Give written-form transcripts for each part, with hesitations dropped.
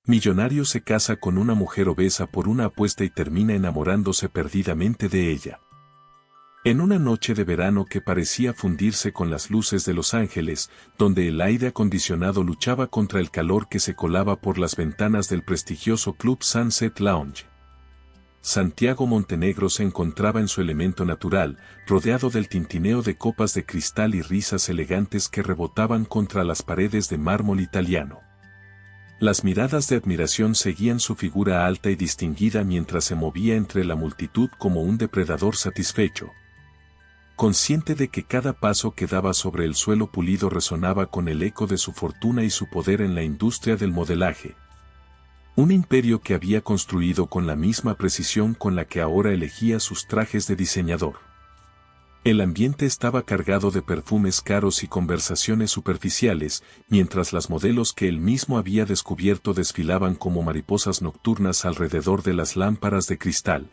Millonario se casa con una mujer obesa por una apuesta y termina enamorándose perdidamente de ella. En una noche de verano que parecía fundirse con las luces de Los Ángeles, donde el aire acondicionado luchaba contra el calor que se colaba por las ventanas del prestigioso Club Sunset Lounge, Santiago Montenegro se encontraba en su elemento natural, rodeado del tintineo de copas de cristal y risas elegantes que rebotaban contra las paredes de mármol italiano. Las miradas de admiración seguían su figura alta y distinguida mientras se movía entre la multitud como un depredador satisfecho. Consciente de que cada paso que daba sobre el suelo pulido resonaba con el eco de su fortuna y su poder en la industria del modelaje. Un imperio que había construido con la misma precisión con la que ahora elegía sus trajes de diseñador. El ambiente estaba cargado de perfumes caros y conversaciones superficiales, mientras las modelos que él mismo había descubierto desfilaban como mariposas nocturnas alrededor de las lámparas de cristal,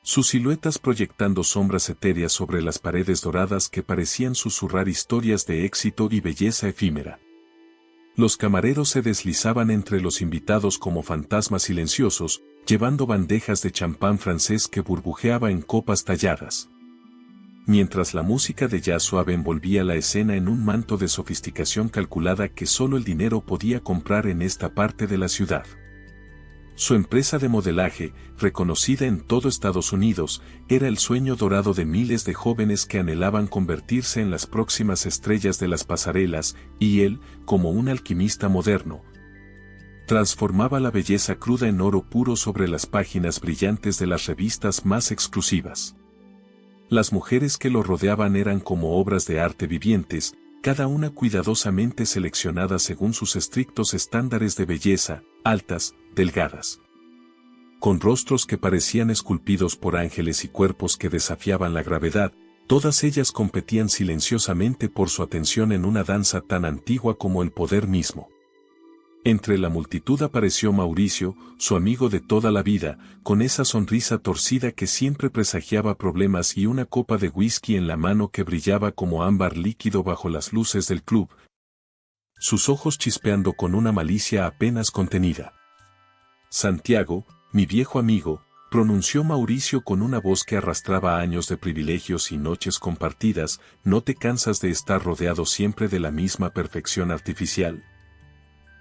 sus siluetas proyectando sombras etéreas sobre las paredes doradas que parecían susurrar historias de éxito y belleza efímera. Los camareros se deslizaban entre los invitados como fantasmas silenciosos, llevando bandejas de champán francés que burbujeaba en copas talladas. Mientras la música de jazz suave envolvía la escena en un manto de sofisticación calculada que solo el dinero podía comprar en esta parte de la ciudad. Su empresa de modelaje, reconocida en todo Estados Unidos, era el sueño dorado de miles de jóvenes que anhelaban convertirse en las próximas estrellas de las pasarelas, y él, como un alquimista moderno, transformaba la belleza cruda en oro puro sobre las páginas brillantes de las revistas más exclusivas. Las mujeres que lo rodeaban eran como obras de arte vivientes, cada una cuidadosamente seleccionada según sus estrictos estándares de belleza, altas, delgadas, con rostros que parecían esculpidos por ángeles y cuerpos que desafiaban la gravedad, todas ellas competían silenciosamente por su atención en una danza tan antigua como el poder mismo. Entre la multitud apareció Mauricio, su amigo de toda la vida, con esa sonrisa torcida que siempre presagiaba problemas y una copa de whisky en la mano que brillaba como ámbar líquido bajo las luces del club, sus ojos chispeando con una malicia apenas contenida. Santiago, mi viejo amigo, pronunció Mauricio con una voz que arrastraba años de privilegios y noches compartidas, ¿no te cansas de estar rodeado siempre de la misma perfección artificial?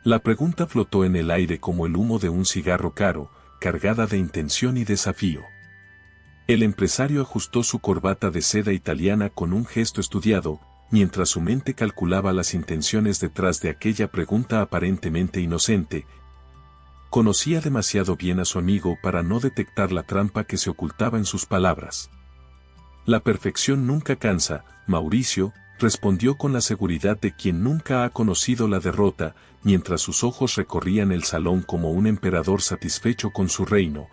La pregunta flotó en el aire como el humo de un cigarro caro, cargada de intención y desafío. El empresario ajustó su corbata de seda italiana con un gesto estudiado, mientras su mente calculaba las intenciones detrás de aquella pregunta aparentemente inocente. Conocía demasiado bien a su amigo para no detectar la trampa que se ocultaba en sus palabras. La perfección nunca cansa, Mauricio, respondió con la seguridad de quien nunca ha conocido la derrota, mientras sus ojos recorrían el salón como un emperador satisfecho con su reino.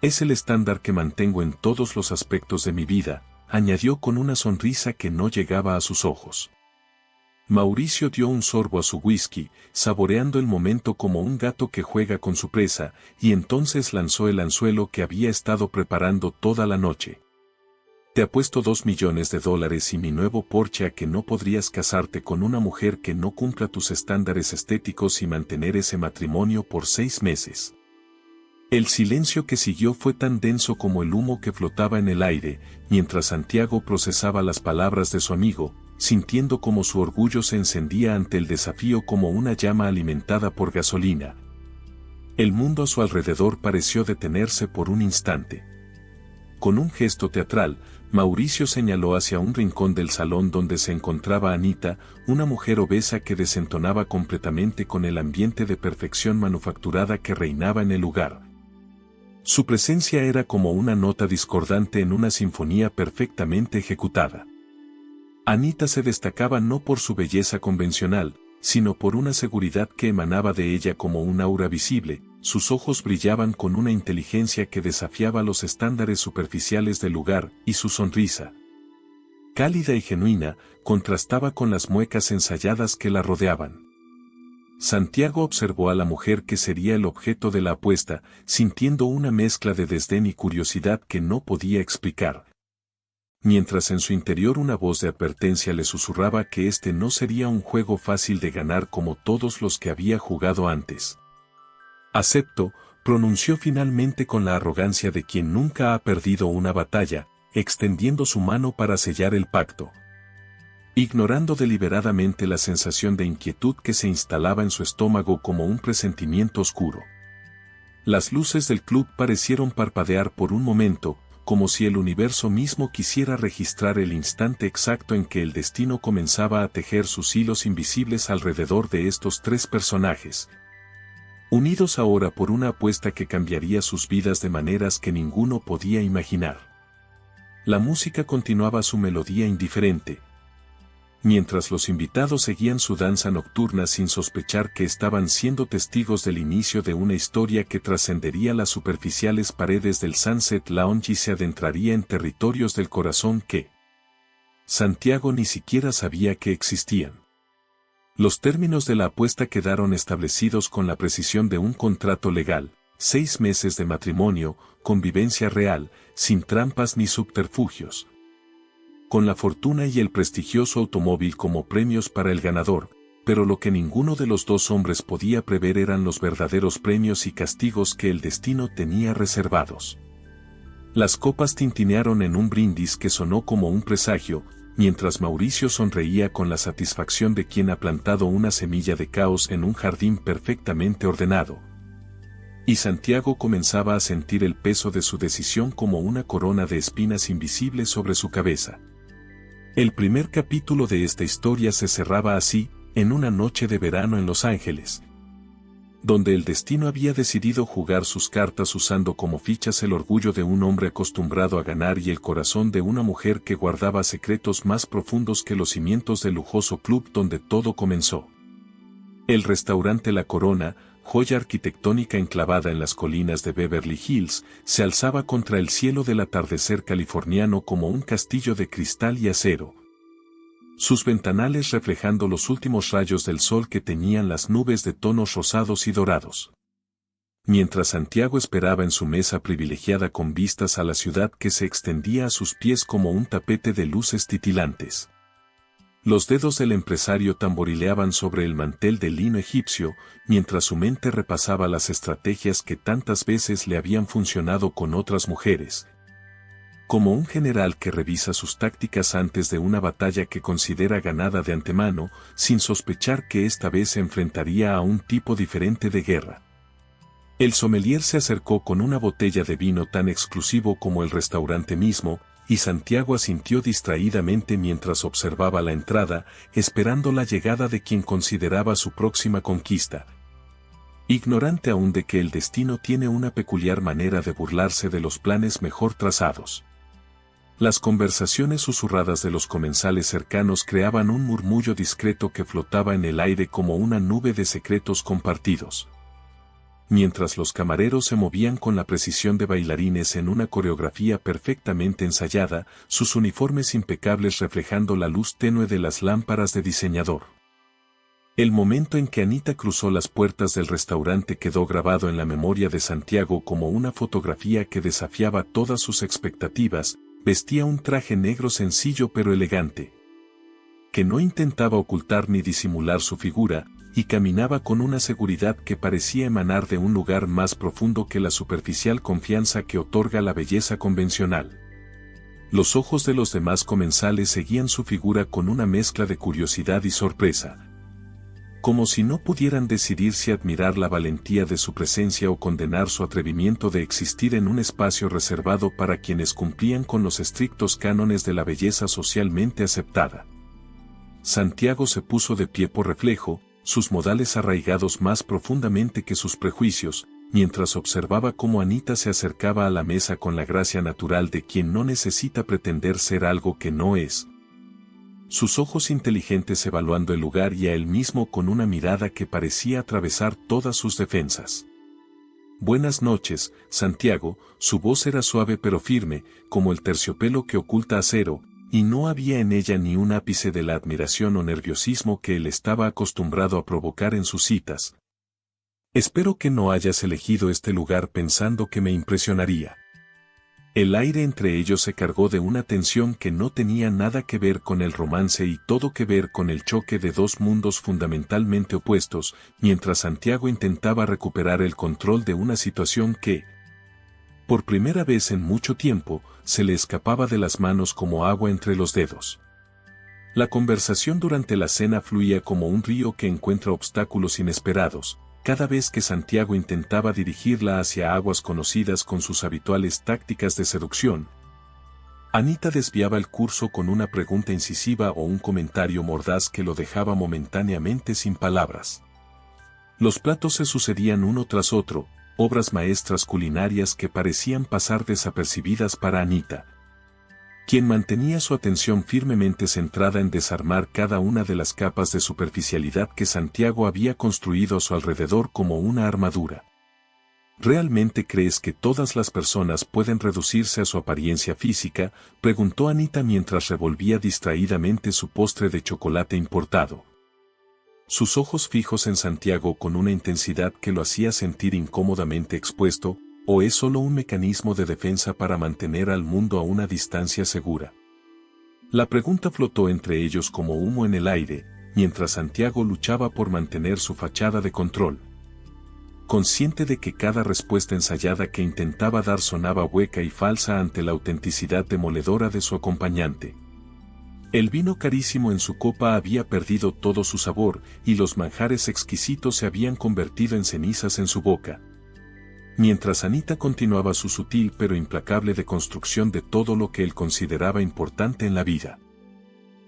Es el estándar que mantengo en todos los aspectos de mi vida, añadió con una sonrisa que no llegaba a sus ojos. Mauricio dio un sorbo a su whisky, saboreando el momento como un gato que juega con su presa, y entonces lanzó el anzuelo que había estado preparando toda la noche. Te apuesto $2 millones y mi nuevo Porsche a que no podrías casarte con una mujer que no cumpla tus estándares estéticos y mantener ese matrimonio por 6 meses. El silencio que siguió fue tan denso como el humo que flotaba en el aire, mientras Santiago procesaba las palabras de su amigo, sintiendo como su orgullo se encendía ante el desafío como una llama alimentada por gasolina. El mundo a su alrededor pareció detenerse por un instante. Con un gesto teatral, Mauricio señaló hacia un rincón del salón donde se encontraba Anita, una mujer obesa que desentonaba completamente con el ambiente de perfección manufacturada que reinaba en el lugar. Su presencia era como una nota discordante en una sinfonía perfectamente ejecutada. Anita se destacaba no por su belleza convencional, sino por una seguridad que emanaba de ella como un aura visible. Sus ojos brillaban con una inteligencia que desafiaba los estándares superficiales del lugar, y su sonrisa, cálida y genuina, contrastaba con las muecas ensayadas que la rodeaban. Santiago observó a la mujer que sería el objeto de la apuesta, sintiendo una mezcla de desdén y curiosidad que no podía explicar, mientras en su interior una voz de advertencia le susurraba que este no sería un juego fácil de ganar como todos los que había jugado antes. Acepto, pronunció finalmente con la arrogancia de quien nunca ha perdido una batalla, extendiendo su mano para sellar el pacto. Ignorando deliberadamente la sensación de inquietud que se instalaba en su estómago como un presentimiento oscuro. Las luces del club parecieron parpadear por un momento, como si el universo mismo quisiera registrar el instante exacto en que el destino comenzaba a tejer sus hilos invisibles alrededor de estos tres personajes. Unidos ahora por una apuesta que cambiaría sus vidas de maneras que ninguno podía imaginar. La música continuaba su melodía indiferente. Mientras los invitados seguían su danza nocturna sin sospechar que estaban siendo testigos del inicio de una historia que trascendería las superficiales paredes del Sunset Lounge y se adentraría en territorios del corazón que Santiago ni siquiera sabía que existían. Los términos de la apuesta quedaron establecidos con la precisión de un contrato legal, 6 meses de matrimonio, convivencia real, sin trampas ni subterfugios. Con la fortuna y el prestigioso automóvil como premios para el ganador, pero lo que ninguno de los dos hombres podía prever eran los verdaderos premios y castigos que el destino tenía reservados. Las copas tintinearon en un brindis que sonó como un presagio, mientras Mauricio sonreía con la satisfacción de quien ha plantado una semilla de caos en un jardín perfectamente ordenado. Y Santiago comenzaba a sentir el peso de su decisión como una corona de espinas invisibles sobre su cabeza. El primer capítulo de esta historia se cerraba así, en una noche de verano en Los Ángeles, donde el destino había decidido jugar sus cartas usando como fichas el orgullo de un hombre acostumbrado a ganar y el corazón de una mujer que guardaba secretos más profundos que los cimientos del lujoso club donde todo comenzó. El restaurante La Corona, joya arquitectónica enclavada en las colinas de Beverly Hills, se alzaba contra el cielo del atardecer californiano como un castillo de cristal y acero. Sus ventanales reflejando los últimos rayos del sol que teñían las nubes de tonos rosados y dorados. Mientras Santiago esperaba en su mesa privilegiada con vistas a la ciudad que se extendía a sus pies como un tapete de luces titilantes. Los dedos del empresario tamborileaban sobre el mantel de lino egipcio, mientras su mente repasaba las estrategias que tantas veces le habían funcionado con otras mujeres. Como un general que revisa sus tácticas antes de una batalla que considera ganada de antemano, sin sospechar que esta vez se enfrentaría a un tipo diferente de guerra. El sommelier se acercó con una botella de vino tan exclusivo como el restaurante mismo, y Santiago asintió distraídamente mientras observaba la entrada, esperando la llegada de quien consideraba su próxima conquista. Ignorante aún de que el destino tiene una peculiar manera de burlarse de los planes mejor trazados. Las conversaciones susurradas de los comensales cercanos creaban un murmullo discreto que flotaba en el aire como una nube de secretos compartidos. Mientras los camareros se movían con la precisión de bailarines en una coreografía perfectamente ensayada, sus uniformes impecables reflejando la luz tenue de las lámparas de diseñador. El momento en que Anita cruzó las puertas del restaurante quedó grabado en la memoria de Santiago como una fotografía que desafiaba todas sus expectativas. Vestía un traje negro sencillo pero elegante, que no intentaba ocultar ni disimular su figura, y caminaba con una seguridad que parecía emanar de un lugar más profundo que la superficial confianza que otorga la belleza convencional. Los ojos de los demás comensales seguían su figura con una mezcla de curiosidad y sorpresa. Como si no pudieran decidir si admirar la valentía de su presencia o condenar su atrevimiento de existir en un espacio reservado para quienes cumplían con los estrictos cánones de la belleza socialmente aceptada. Santiago se puso de pie por reflejo, sus modales arraigados más profundamente que sus prejuicios, mientras observaba cómo Anita se acercaba a la mesa con la gracia natural de quien no necesita pretender ser algo que no es. Sus ojos inteligentes evaluando el lugar y a él mismo con una mirada que parecía atravesar todas sus defensas. Buenas noches, Santiago, su voz era suave pero firme, como el terciopelo que oculta acero, y no había en ella ni un ápice de la admiración o nerviosismo que él estaba acostumbrado a provocar en sus citas. Espero que no hayas elegido este lugar pensando que me impresionaría. El aire entre ellos se cargó de una tensión que no tenía nada que ver con el romance y todo que ver con el choque de dos mundos fundamentalmente opuestos, mientras Santiago intentaba recuperar el control de una situación que, por primera vez en mucho tiempo, se le escapaba de las manos como agua entre los dedos. La conversación durante la cena fluía como un río que encuentra obstáculos inesperados. Cada vez que Santiago intentaba dirigirla hacia aguas conocidas con sus habituales tácticas de seducción, Anita desviaba el curso con una pregunta incisiva o un comentario mordaz que lo dejaba momentáneamente sin palabras. Los platos se sucedían uno tras otro, obras maestras culinarias que parecían pasar desapercibidas para Anita, quien mantenía su atención firmemente centrada en desarmar cada una de las capas de superficialidad que Santiago había construido a su alrededor como una armadura. ¿Realmente crees que todas las personas pueden reducirse a su apariencia física?, preguntó Anita mientras revolvía distraídamente su postre de chocolate importado. Sus ojos fijos en Santiago con una intensidad que lo hacía sentir incómodamente expuesto. ¿O es solo un mecanismo de defensa para mantener al mundo a una distancia segura? La pregunta flotó entre ellos como humo en el aire, mientras Santiago luchaba por mantener su fachada de control. Consciente de que cada respuesta ensayada que intentaba dar sonaba hueca y falsa ante la autenticidad demoledora de su acompañante. El vino carísimo en su copa había perdido todo su sabor y los manjares exquisitos se habían convertido en cenizas en su boca. Mientras Anita continuaba su sutil pero implacable deconstrucción de todo lo que él consideraba importante en la vida.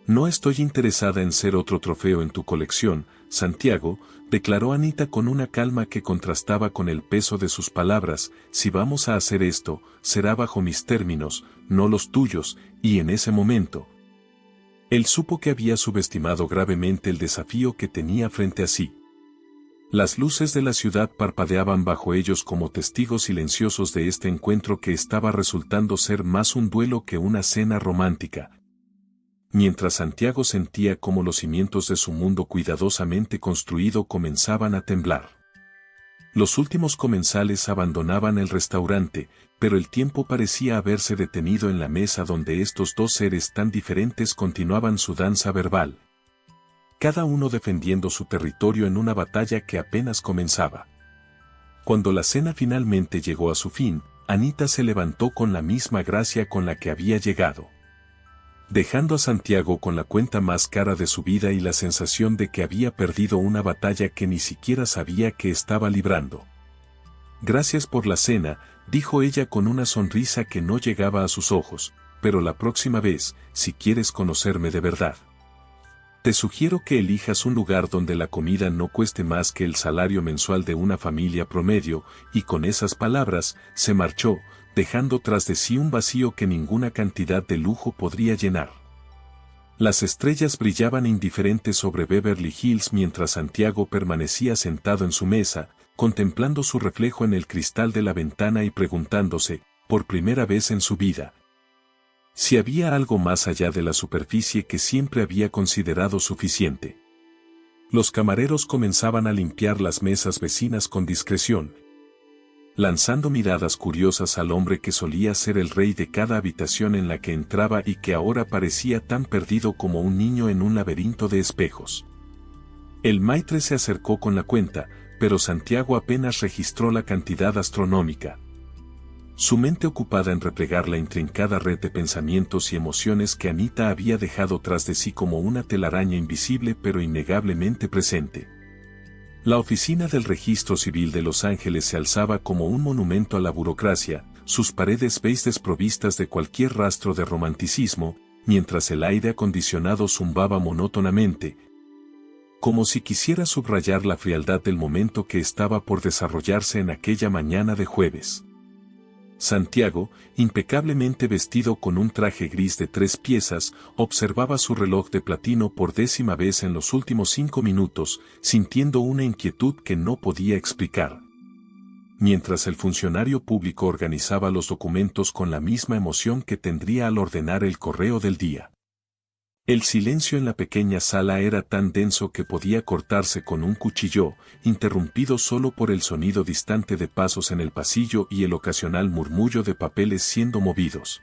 No estoy interesada en ser otro trofeo en tu colección, Santiago, declaró Anita con una calma que contrastaba con el peso de sus palabras. Si vamos a hacer esto, será bajo mis términos, no los tuyos, y en ese momento, él supo que había subestimado gravemente el desafío que tenía frente a sí. Las luces de la ciudad parpadeaban bajo ellos como testigos silenciosos de este encuentro que estaba resultando ser más un duelo que una cena romántica. Mientras Santiago sentía cómo los cimientos de su mundo cuidadosamente construido comenzaban a temblar. Los últimos comensales abandonaban el restaurante, pero el tiempo parecía haberse detenido en la mesa donde estos dos seres tan diferentes continuaban su danza verbal, cada uno defendiendo su territorio en una batalla que apenas comenzaba. Cuando la cena finalmente llegó a su fin, Anita se levantó con la misma gracia con la que había llegado, dejando a Santiago con la cuenta más cara de su vida y la sensación de que había perdido una batalla que ni siquiera sabía que estaba librando. Gracias por la cena, dijo ella con una sonrisa que no llegaba a sus ojos, pero la próxima vez, si quieres conocerme de verdad, te sugiero que elijas un lugar donde la comida no cueste más que el salario mensual de una familia promedio, y con esas palabras, se marchó, dejando tras de sí un vacío que ninguna cantidad de lujo podría llenar. Las estrellas brillaban indiferentes sobre Beverly Hills mientras Santiago permanecía sentado en su mesa, contemplando su reflejo en el cristal de la ventana y preguntándose, por primera vez en su vida, si había algo más allá de la superficie que siempre había considerado suficiente. Los camareros comenzaban a limpiar las mesas vecinas con discreción, lanzando miradas curiosas al hombre que solía ser el rey de cada habitación en la que entraba y que ahora parecía tan perdido como un niño en un laberinto de espejos. El maitre se acercó con la cuenta, pero Santiago apenas registró la cantidad astronómica. Su mente ocupada en replegar la intrincada red de pensamientos y emociones que Anita había dejado tras de sí como una telaraña invisible pero innegablemente presente. La oficina del Registro Civil de Los Ángeles se alzaba como un monumento a la burocracia, sus paredes beige desprovistas de cualquier rastro de romanticismo, mientras el aire acondicionado zumbaba monótonamente, como si quisiera subrayar la frialdad del momento que estaba por desarrollarse en aquella mañana de jueves. Santiago, impecablemente vestido con un traje gris de 3 piezas, observaba su reloj de platino por 10ª vez en los últimos 5 minutos, sintiendo una inquietud que no podía explicar. Mientras el funcionario público organizaba los documentos con la misma emoción que tendría al ordenar el correo del día. El silencio en la pequeña sala era tan denso que podía cortarse con un cuchillo, interrumpido solo por el sonido distante de pasos en el pasillo y el ocasional murmullo de papeles siendo movidos,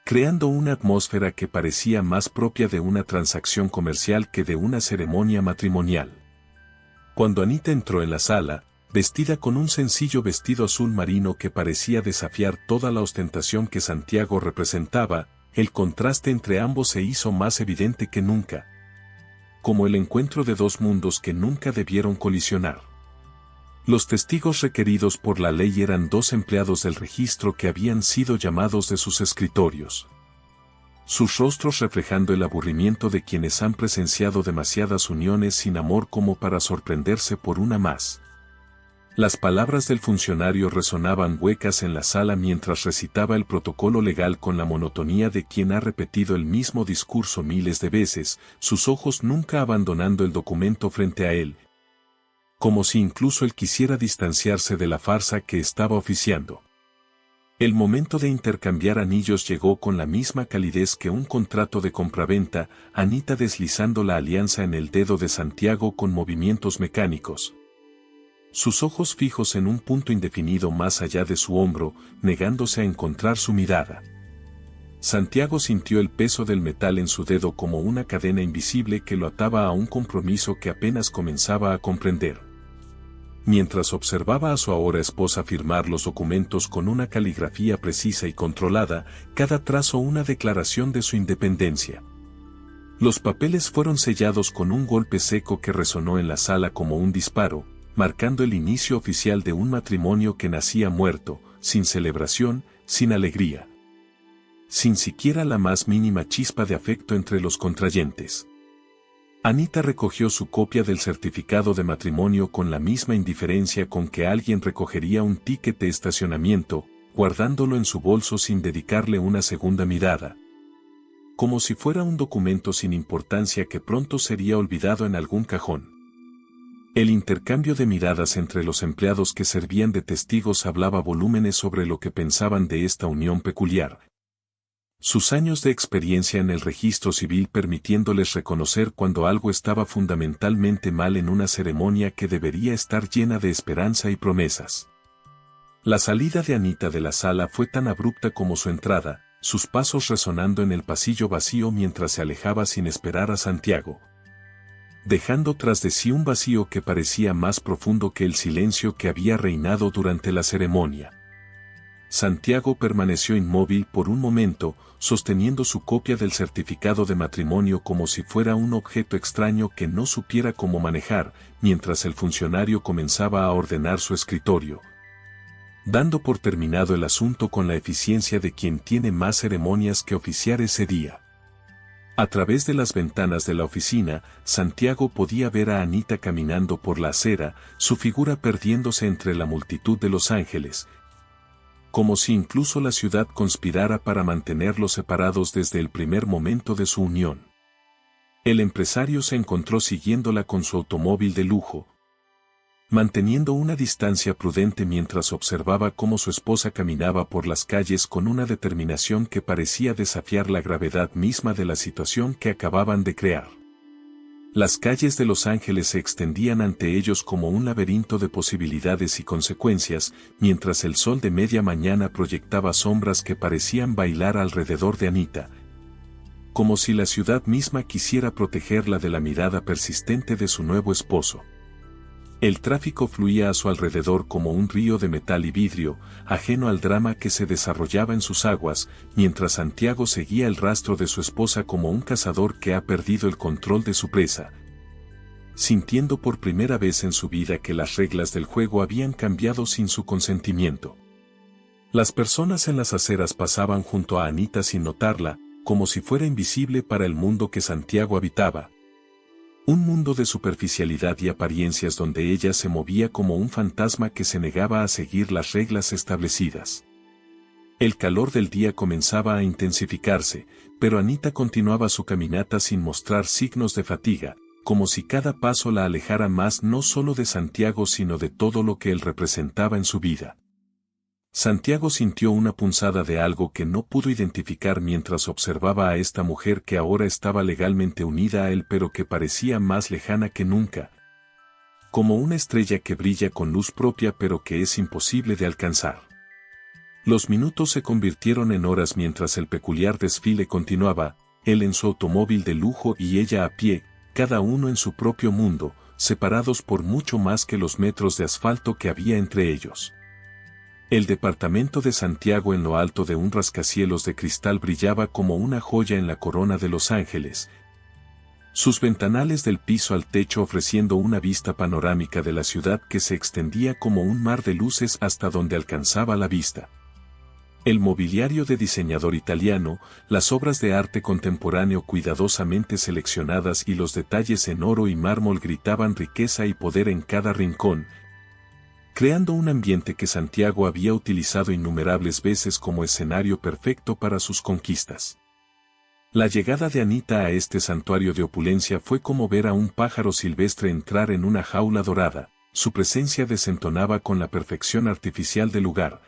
creando una atmósfera que parecía más propia de una transacción comercial que de una ceremonia matrimonial. Cuando Anita entró en la sala, vestida con un sencillo vestido azul marino que parecía desafiar toda la ostentación que Santiago representaba, el contraste entre ambos se hizo más evidente que nunca, como el encuentro de dos mundos que nunca debieron colisionar. Los testigos requeridos por la ley eran dos empleados del registro que habían sido llamados de sus escritorios, sus rostros reflejando el aburrimiento de quienes han presenciado demasiadas uniones sin amor como para sorprenderse por una más. Las palabras del funcionario resonaban huecas en la sala mientras recitaba el protocolo legal con la monotonía de quien ha repetido el mismo discurso miles de veces, sus ojos nunca abandonando el documento frente a él, como si incluso él quisiera distanciarse de la farsa que estaba oficiando. El momento de intercambiar anillos llegó con la misma calidez que un contrato de compraventa, Anita deslizando la alianza en el dedo de Santiago con movimientos mecánicos, sus ojos fijos en un punto indefinido más allá de su hombro, negándose a encontrar su mirada. Santiago sintió el peso del metal en su dedo como una cadena invisible que lo ataba a un compromiso que apenas comenzaba a comprender. Mientras observaba a su ahora esposa firmar los documentos con una caligrafía precisa y controlada, cada trazo una declaración de su independencia. Los papeles fueron sellados con un golpe seco que resonó en la sala como un disparo, marcando el inicio oficial de un matrimonio que nacía muerto, sin celebración, sin alegría, sin siquiera la más mínima chispa de afecto entre los contrayentes. Anita recogió su copia del certificado de matrimonio con la misma indiferencia con que alguien recogería un ticket de estacionamiento, guardándolo en su bolso sin dedicarle una segunda mirada, como si fuera un documento sin importancia que pronto sería olvidado en algún cajón. El intercambio de miradas entre los empleados que servían de testigos hablaba volúmenes sobre lo que pensaban de esta unión peculiar. Sus años de experiencia en el registro civil permitiéndoles reconocer cuando algo estaba fundamentalmente mal en una ceremonia que debería estar llena de esperanza y promesas. La salida de Anita de la sala fue tan abrupta como su entrada, sus pasos resonando en el pasillo vacío mientras se alejaba sin esperar a Santiago, dejando tras de sí un vacío que parecía más profundo que el silencio que había reinado durante la ceremonia. Santiago permaneció inmóvil por un momento, sosteniendo su copia del certificado de matrimonio como si fuera un objeto extraño que no supiera cómo manejar, mientras el funcionario comenzaba a ordenar su escritorio, dando por terminado el asunto con la eficiencia de quien tiene más ceremonias que oficiar ese día. A través de las ventanas de la oficina, Santiago podía ver a Anita caminando por la acera, su figura perdiéndose entre la multitud de Los Ángeles, como si incluso la ciudad conspirara para mantenerlos separados desde el primer momento de su unión. El empresario se encontró siguiéndola con su automóvil de lujo, manteniendo una distancia prudente mientras observaba cómo su esposa caminaba por las calles con una determinación que parecía desafiar la gravedad misma de la situación que acababan de crear. Las calles de Los Ángeles se extendían ante ellos como un laberinto de posibilidades y consecuencias, mientras el sol de media mañana proyectaba sombras que parecían bailar alrededor de Anita, como si la ciudad misma quisiera protegerla de la mirada persistente de su nuevo esposo. El tráfico fluía a su alrededor como un río de metal y vidrio, ajeno al drama que se desarrollaba en sus aguas, mientras Santiago seguía el rastro de su esposa como un cazador que ha perdido el control de su presa, sintiendo por primera vez en su vida que las reglas del juego habían cambiado sin su consentimiento. Las personas en las aceras pasaban junto a Anita sin notarla, como si fuera invisible para el mundo que Santiago habitaba. Un mundo de superficialidad y apariencias donde ella se movía como un fantasma que se negaba a seguir las reglas establecidas. El calor del día comenzaba a intensificarse, pero Anita continuaba su caminata sin mostrar signos de fatiga, como si cada paso la alejara más no solo de Santiago sino de todo lo que él representaba en su vida. Santiago sintió una punzada de algo que no pudo identificar mientras observaba a esta mujer que ahora estaba legalmente unida a él pero que parecía más lejana que nunca. Como una estrella que brilla con luz propia pero que es imposible de alcanzar. Los minutos se convirtieron en horas mientras el peculiar desfile continuaba, él en su automóvil de lujo y ella a pie, cada uno en su propio mundo, separados por mucho más que los metros de asfalto que había entre ellos. El departamento de Santiago en lo alto de un rascacielos de cristal brillaba como una joya en la corona de Los Ángeles. Sus ventanales del piso al techo ofreciendo una vista panorámica de la ciudad que se extendía como un mar de luces hasta donde alcanzaba la vista. El mobiliario de diseñador italiano, las obras de arte contemporáneo cuidadosamente seleccionadas y los detalles en oro y mármol gritaban riqueza y poder en cada rincón, creando un ambiente que Santiago había utilizado innumerables veces como escenario perfecto para sus conquistas. La llegada de Anita a este santuario de opulencia fue como ver a un pájaro silvestre entrar en una jaula dorada, su presencia desentonaba con la perfección artificial del lugar,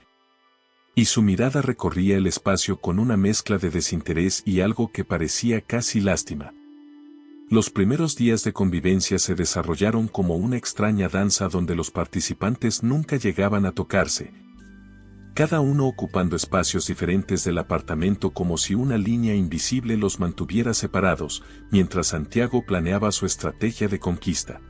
y su mirada recorría el espacio con una mezcla de desinterés y algo que parecía casi lástima. Los primeros días de convivencia se desarrollaron como una extraña danza donde los participantes nunca llegaban a tocarse, cada uno ocupando espacios diferentes del apartamento como si una línea invisible los mantuviera separados, mientras Santiago planeaba su estrategia de conquista.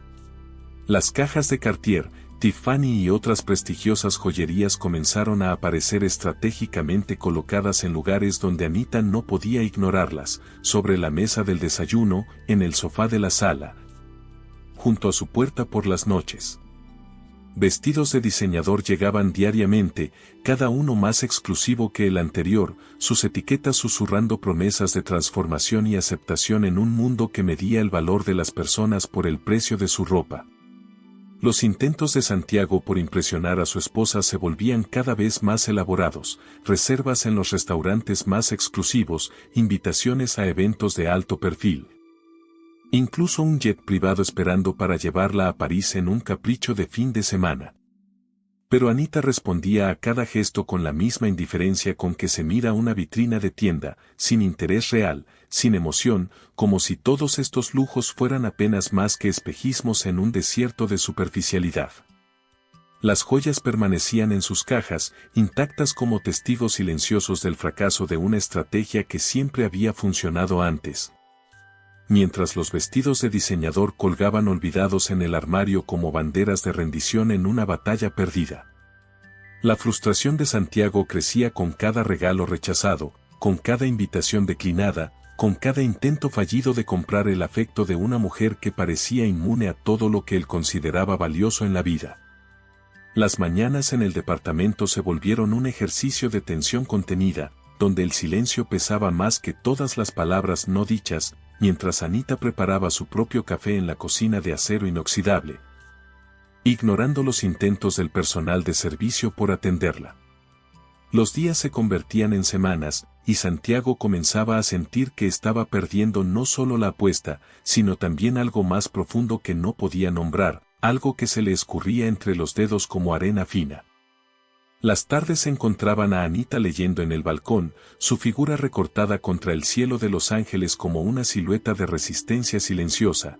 Las cajas de Cartier, Tiffany y otras prestigiosas joyerías comenzaron a aparecer estratégicamente colocadas en lugares donde Anita no podía ignorarlas, sobre la mesa del desayuno, en el sofá de la sala, junto a su puerta por las noches. Vestidos de diseñador llegaban diariamente, cada uno más exclusivo que el anterior, sus etiquetas susurrando promesas de transformación y aceptación en un mundo que medía el valor de las personas por el precio de su ropa. Los intentos de Santiago por impresionar a su esposa se volvían cada vez más elaborados, reservas en los restaurantes más exclusivos, invitaciones a eventos de alto perfil. Incluso un jet privado esperando para llevarla a París en un capricho de fin de semana. Pero Anita respondía a cada gesto con la misma indiferencia con que se mira una vitrina de tienda, sin interés real, sin emoción, como si todos estos lujos fueran apenas más que espejismos en un desierto de superficialidad. Las joyas permanecían en sus cajas, intactas como testigos silenciosos del fracaso de una estrategia que siempre había funcionado antes. Mientras los vestidos de diseñador colgaban olvidados en el armario como banderas de rendición en una batalla perdida. La frustración de Santiago crecía con cada regalo rechazado, con cada invitación declinada, con cada intento fallido de comprar el afecto de una mujer que parecía inmune a todo lo que él consideraba valioso en la vida. Las mañanas en el departamento se volvieron un ejercicio de tensión contenida, donde el silencio pesaba más que todas las palabras no dichas, mientras Anita preparaba su propio café en la cocina de acero inoxidable, ignorando los intentos del personal de servicio por atenderla. Los días se convertían en semanas, y Santiago comenzaba a sentir que estaba perdiendo no solo la apuesta, sino también algo más profundo que no podía nombrar, algo que se le escurría entre los dedos como arena fina. Las tardes se encontraban a Anita leyendo en el balcón, su figura recortada contra el cielo de Los Ángeles como una silueta de resistencia silenciosa,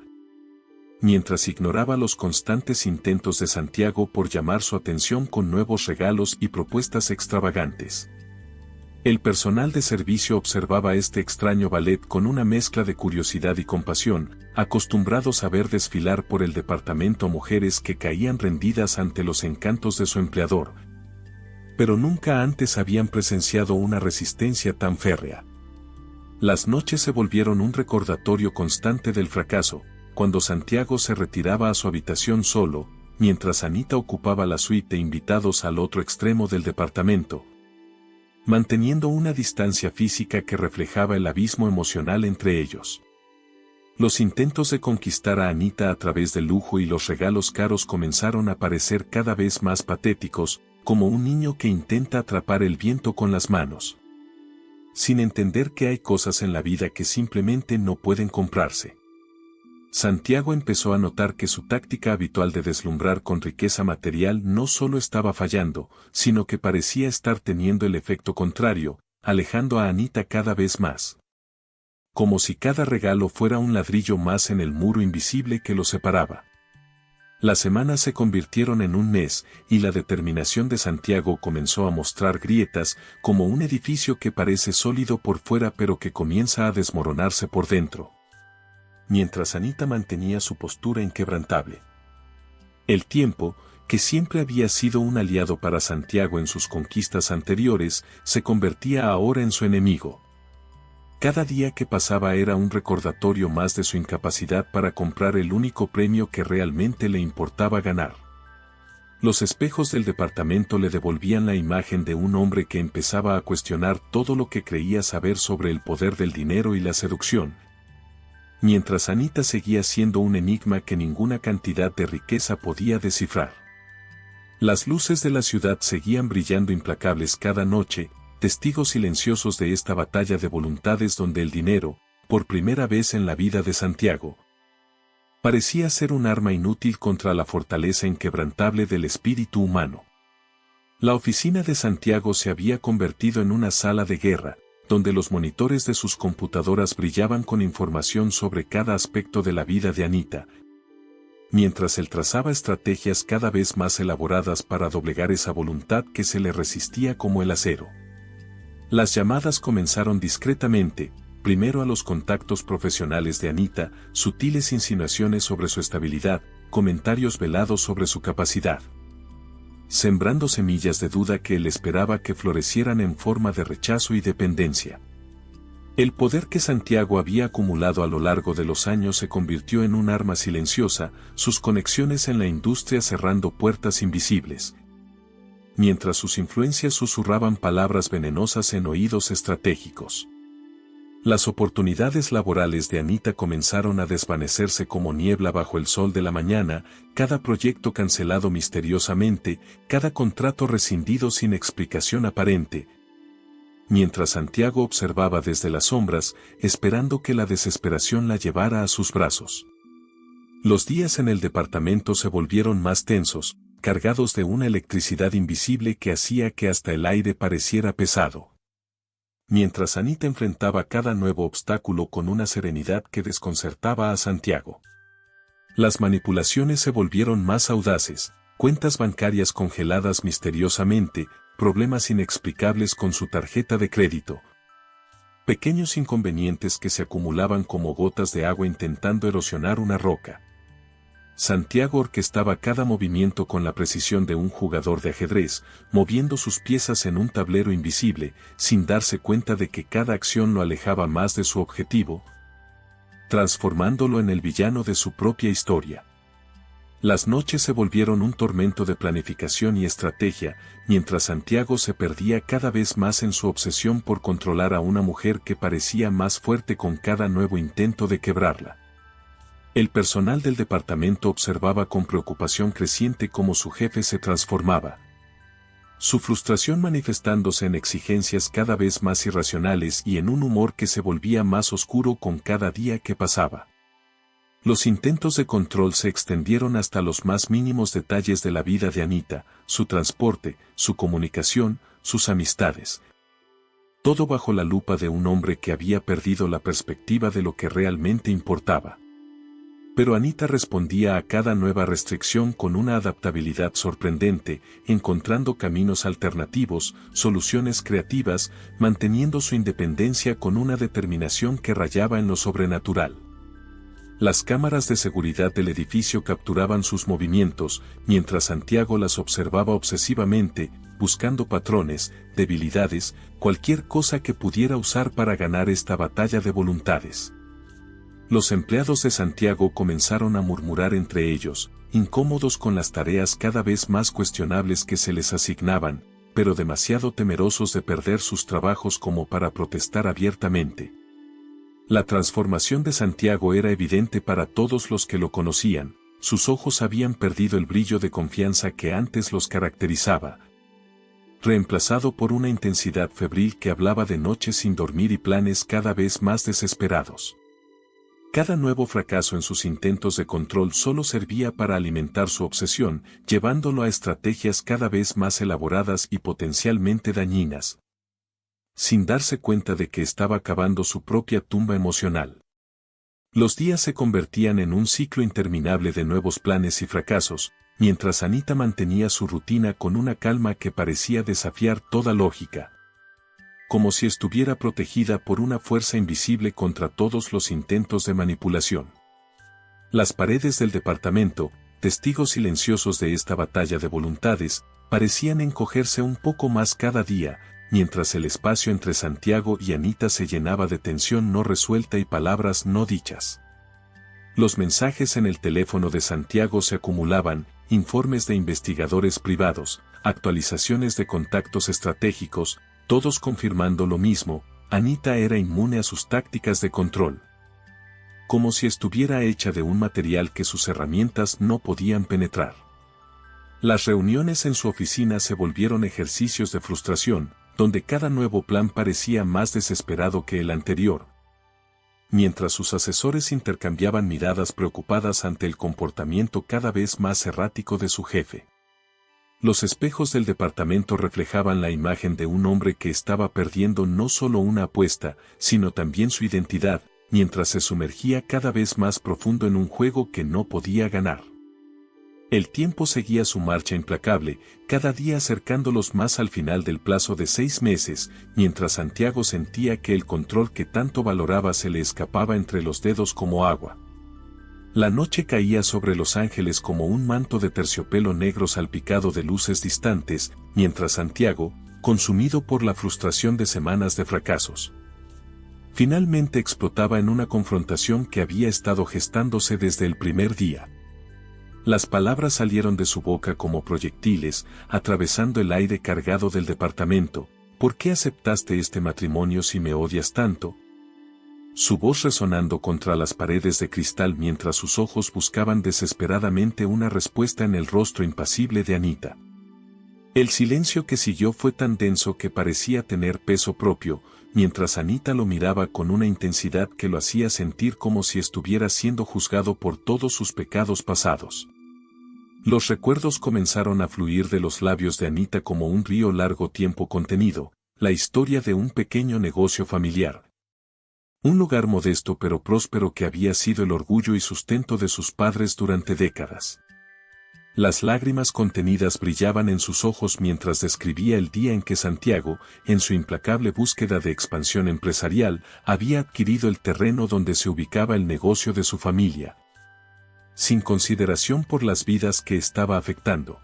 mientras ignoraba los constantes intentos de Santiago por llamar su atención con nuevos regalos y propuestas extravagantes. El personal de servicio observaba este extraño ballet con una mezcla de curiosidad y compasión, acostumbrados a ver desfilar por el departamento mujeres que caían rendidas ante los encantos de su empleador, pero nunca antes habían presenciado una resistencia tan férrea. Las noches se volvieron un recordatorio constante del fracaso, cuando Santiago se retiraba a su habitación solo, mientras Anita ocupaba la suite de invitados al otro extremo del departamento, manteniendo una distancia física que reflejaba el abismo emocional entre ellos. Los intentos de conquistar a Anita a través del lujo y los regalos caros comenzaron a parecer cada vez más patéticos, como un niño que intenta atrapar el viento con las manos, sin entender que hay cosas en la vida que simplemente no pueden comprarse. Santiago empezó a notar que su táctica habitual de deslumbrar con riqueza material no solo estaba fallando, sino que parecía estar teniendo el efecto contrario, alejando a Anita cada vez más. Como si cada regalo fuera un ladrillo más en el muro invisible que los separaba. Las semanas se convirtieron en un mes, y la determinación de Santiago comenzó a mostrar grietas, como un edificio que parece sólido por fuera pero que comienza a desmoronarse por dentro. Mientras Anita mantenía su postura inquebrantable. El tiempo, que siempre había sido un aliado para Santiago en sus conquistas anteriores, se convertía ahora en su enemigo. Cada día que pasaba era un recordatorio más de su incapacidad para comprar el único premio que realmente le importaba ganar. Los espejos del departamento le devolvían la imagen de un hombre que empezaba a cuestionar todo lo que creía saber sobre el poder del dinero y la seducción. Mientras Anita seguía siendo un enigma que ninguna cantidad de riqueza podía descifrar. Las luces de la ciudad seguían brillando implacables cada noche, testigos silenciosos de esta batalla de voluntades donde el dinero, por primera vez en la vida de Santiago, parecía ser un arma inútil contra la fortaleza inquebrantable del espíritu humano. La oficina de Santiago se había convertido en una sala de guerra, donde los monitores de sus computadoras brillaban con información sobre cada aspecto de la vida de Anita, mientras él trazaba estrategias cada vez más elaboradas para doblegar esa voluntad que se le resistía como el acero. Las llamadas comenzaron discretamente, primero a los contactos profesionales de Anita, sutiles insinuaciones sobre su estabilidad, comentarios velados sobre su capacidad, sembrando semillas de duda que él esperaba que florecieran en forma de rechazo y dependencia. El poder que Santiago había acumulado a lo largo de los años se convirtió en un arma silenciosa, sus conexiones en la industria cerrando puertas invisibles, mientras sus influencias susurraban palabras venenosas en oídos estratégicos. Las oportunidades laborales de Anita comenzaron a desvanecerse como niebla bajo el sol de la mañana, cada proyecto cancelado misteriosamente, cada contrato rescindido sin explicación aparente, mientras Santiago observaba desde las sombras, esperando que la desesperación la llevara a sus brazos. Los días en el departamento se volvieron más tensos, cargados de una electricidad invisible que hacía que hasta el aire pareciera pesado. Mientras Anita enfrentaba cada nuevo obstáculo con una serenidad que desconcertaba a Santiago. Las manipulaciones se volvieron más audaces, cuentas bancarias congeladas misteriosamente, problemas inexplicables con su tarjeta de crédito. Pequeños inconvenientes que se acumulaban como gotas de agua intentando erosionar una roca. Santiago orquestaba cada movimiento con la precisión de un jugador de ajedrez, moviendo sus piezas en un tablero invisible, sin darse cuenta de que cada acción lo alejaba más de su objetivo, transformándolo en el villano de su propia historia. Las noches se volvieron un tormento de planificación y estrategia, mientras Santiago se perdía cada vez más en su obsesión por controlar a una mujer que parecía más fuerte con cada nuevo intento de quebrarla. El personal del departamento observaba con preocupación creciente cómo su jefe se transformaba. Su frustración manifestándose en exigencias cada vez más irracionales y en un humor que se volvía más oscuro con cada día que pasaba. Los intentos de control se extendieron hasta los más mínimos detalles de la vida de Anita, su transporte, su comunicación, sus amistades. Todo bajo la lupa de un hombre que había perdido la perspectiva de lo que realmente importaba. Pero Anita respondía a cada nueva restricción con una adaptabilidad sorprendente, encontrando caminos alternativos, soluciones creativas, manteniendo su independencia con una determinación que rayaba en lo sobrenatural. Las cámaras de seguridad del edificio capturaban sus movimientos, mientras Santiago las observaba obsesivamente, buscando patrones, debilidades, cualquier cosa que pudiera usar para ganar esta batalla de voluntades. Los empleados de Santiago comenzaron a murmurar entre ellos, incómodos con las tareas cada vez más cuestionables que se les asignaban, pero demasiado temerosos de perder sus trabajos como para protestar abiertamente. La transformación de Santiago era evidente para todos los que lo conocían, sus ojos habían perdido el brillo de confianza que antes los caracterizaba, reemplazado por una intensidad febril que hablaba de noches sin dormir y planes cada vez más desesperados. Cada nuevo fracaso en sus intentos de control solo servía para alimentar su obsesión, llevándolo a estrategias cada vez más elaboradas y potencialmente dañinas, sin darse cuenta de que estaba cavando su propia tumba emocional. Los días se convertían en un ciclo interminable de nuevos planes y fracasos, mientras Anita mantenía su rutina con una calma que parecía desafiar toda lógica, como si estuviera protegida por una fuerza invisible contra todos los intentos de manipulación. Las paredes del departamento, testigos silenciosos de esta batalla de voluntades, parecían encogerse un poco más cada día, mientras el espacio entre Santiago y Anita se llenaba de tensión no resuelta y palabras no dichas. Los mensajes en el teléfono de Santiago se acumulaban, informes de investigadores privados, actualizaciones de contactos estratégicos, todos confirmando lo mismo: Anita era inmune a sus tácticas de control. Como si estuviera hecha de un material que sus herramientas no podían penetrar. Las reuniones en su oficina se volvieron ejercicios de frustración, donde cada nuevo plan parecía más desesperado que el anterior. Mientras sus asesores intercambiaban miradas preocupadas ante el comportamiento cada vez más errático de su jefe. Los espejos del departamento reflejaban la imagen de un hombre que estaba perdiendo no solo una apuesta, sino también su identidad, mientras se sumergía cada vez más profundo en un juego que no podía ganar. El tiempo seguía su marcha implacable, cada día acercándolos más al final del plazo de 6 meses, mientras Santiago sentía que el control que tanto valoraba se le escapaba entre los dedos como agua. La noche caía sobre Los Ángeles como un manto de terciopelo negro salpicado de luces distantes, mientras Santiago, consumido por la frustración de semanas de fracasos, finalmente explotaba en una confrontación que había estado gestándose desde el primer día. Las palabras salieron de su boca como proyectiles, atravesando el aire cargado del departamento. ¿Por qué aceptaste este matrimonio si me odias tanto? Su voz resonando contra las paredes de cristal mientras sus ojos buscaban desesperadamente una respuesta en el rostro impasible de Anita. El silencio que siguió fue tan denso que parecía tener peso propio, mientras Anita lo miraba con una intensidad que lo hacía sentir como si estuviera siendo juzgado por todos sus pecados pasados. Los recuerdos comenzaron a fluir de los labios de Anita como un río largo tiempo contenido, la historia de un pequeño negocio familiar. Un lugar modesto pero próspero que había sido el orgullo y sustento de sus padres durante décadas. Las lágrimas contenidas brillaban en sus ojos mientras describía el día en que Santiago, en su implacable búsqueda de expansión empresarial, había adquirido el terreno donde se ubicaba el negocio de su familia, sin consideración por las vidas que estaba afectando.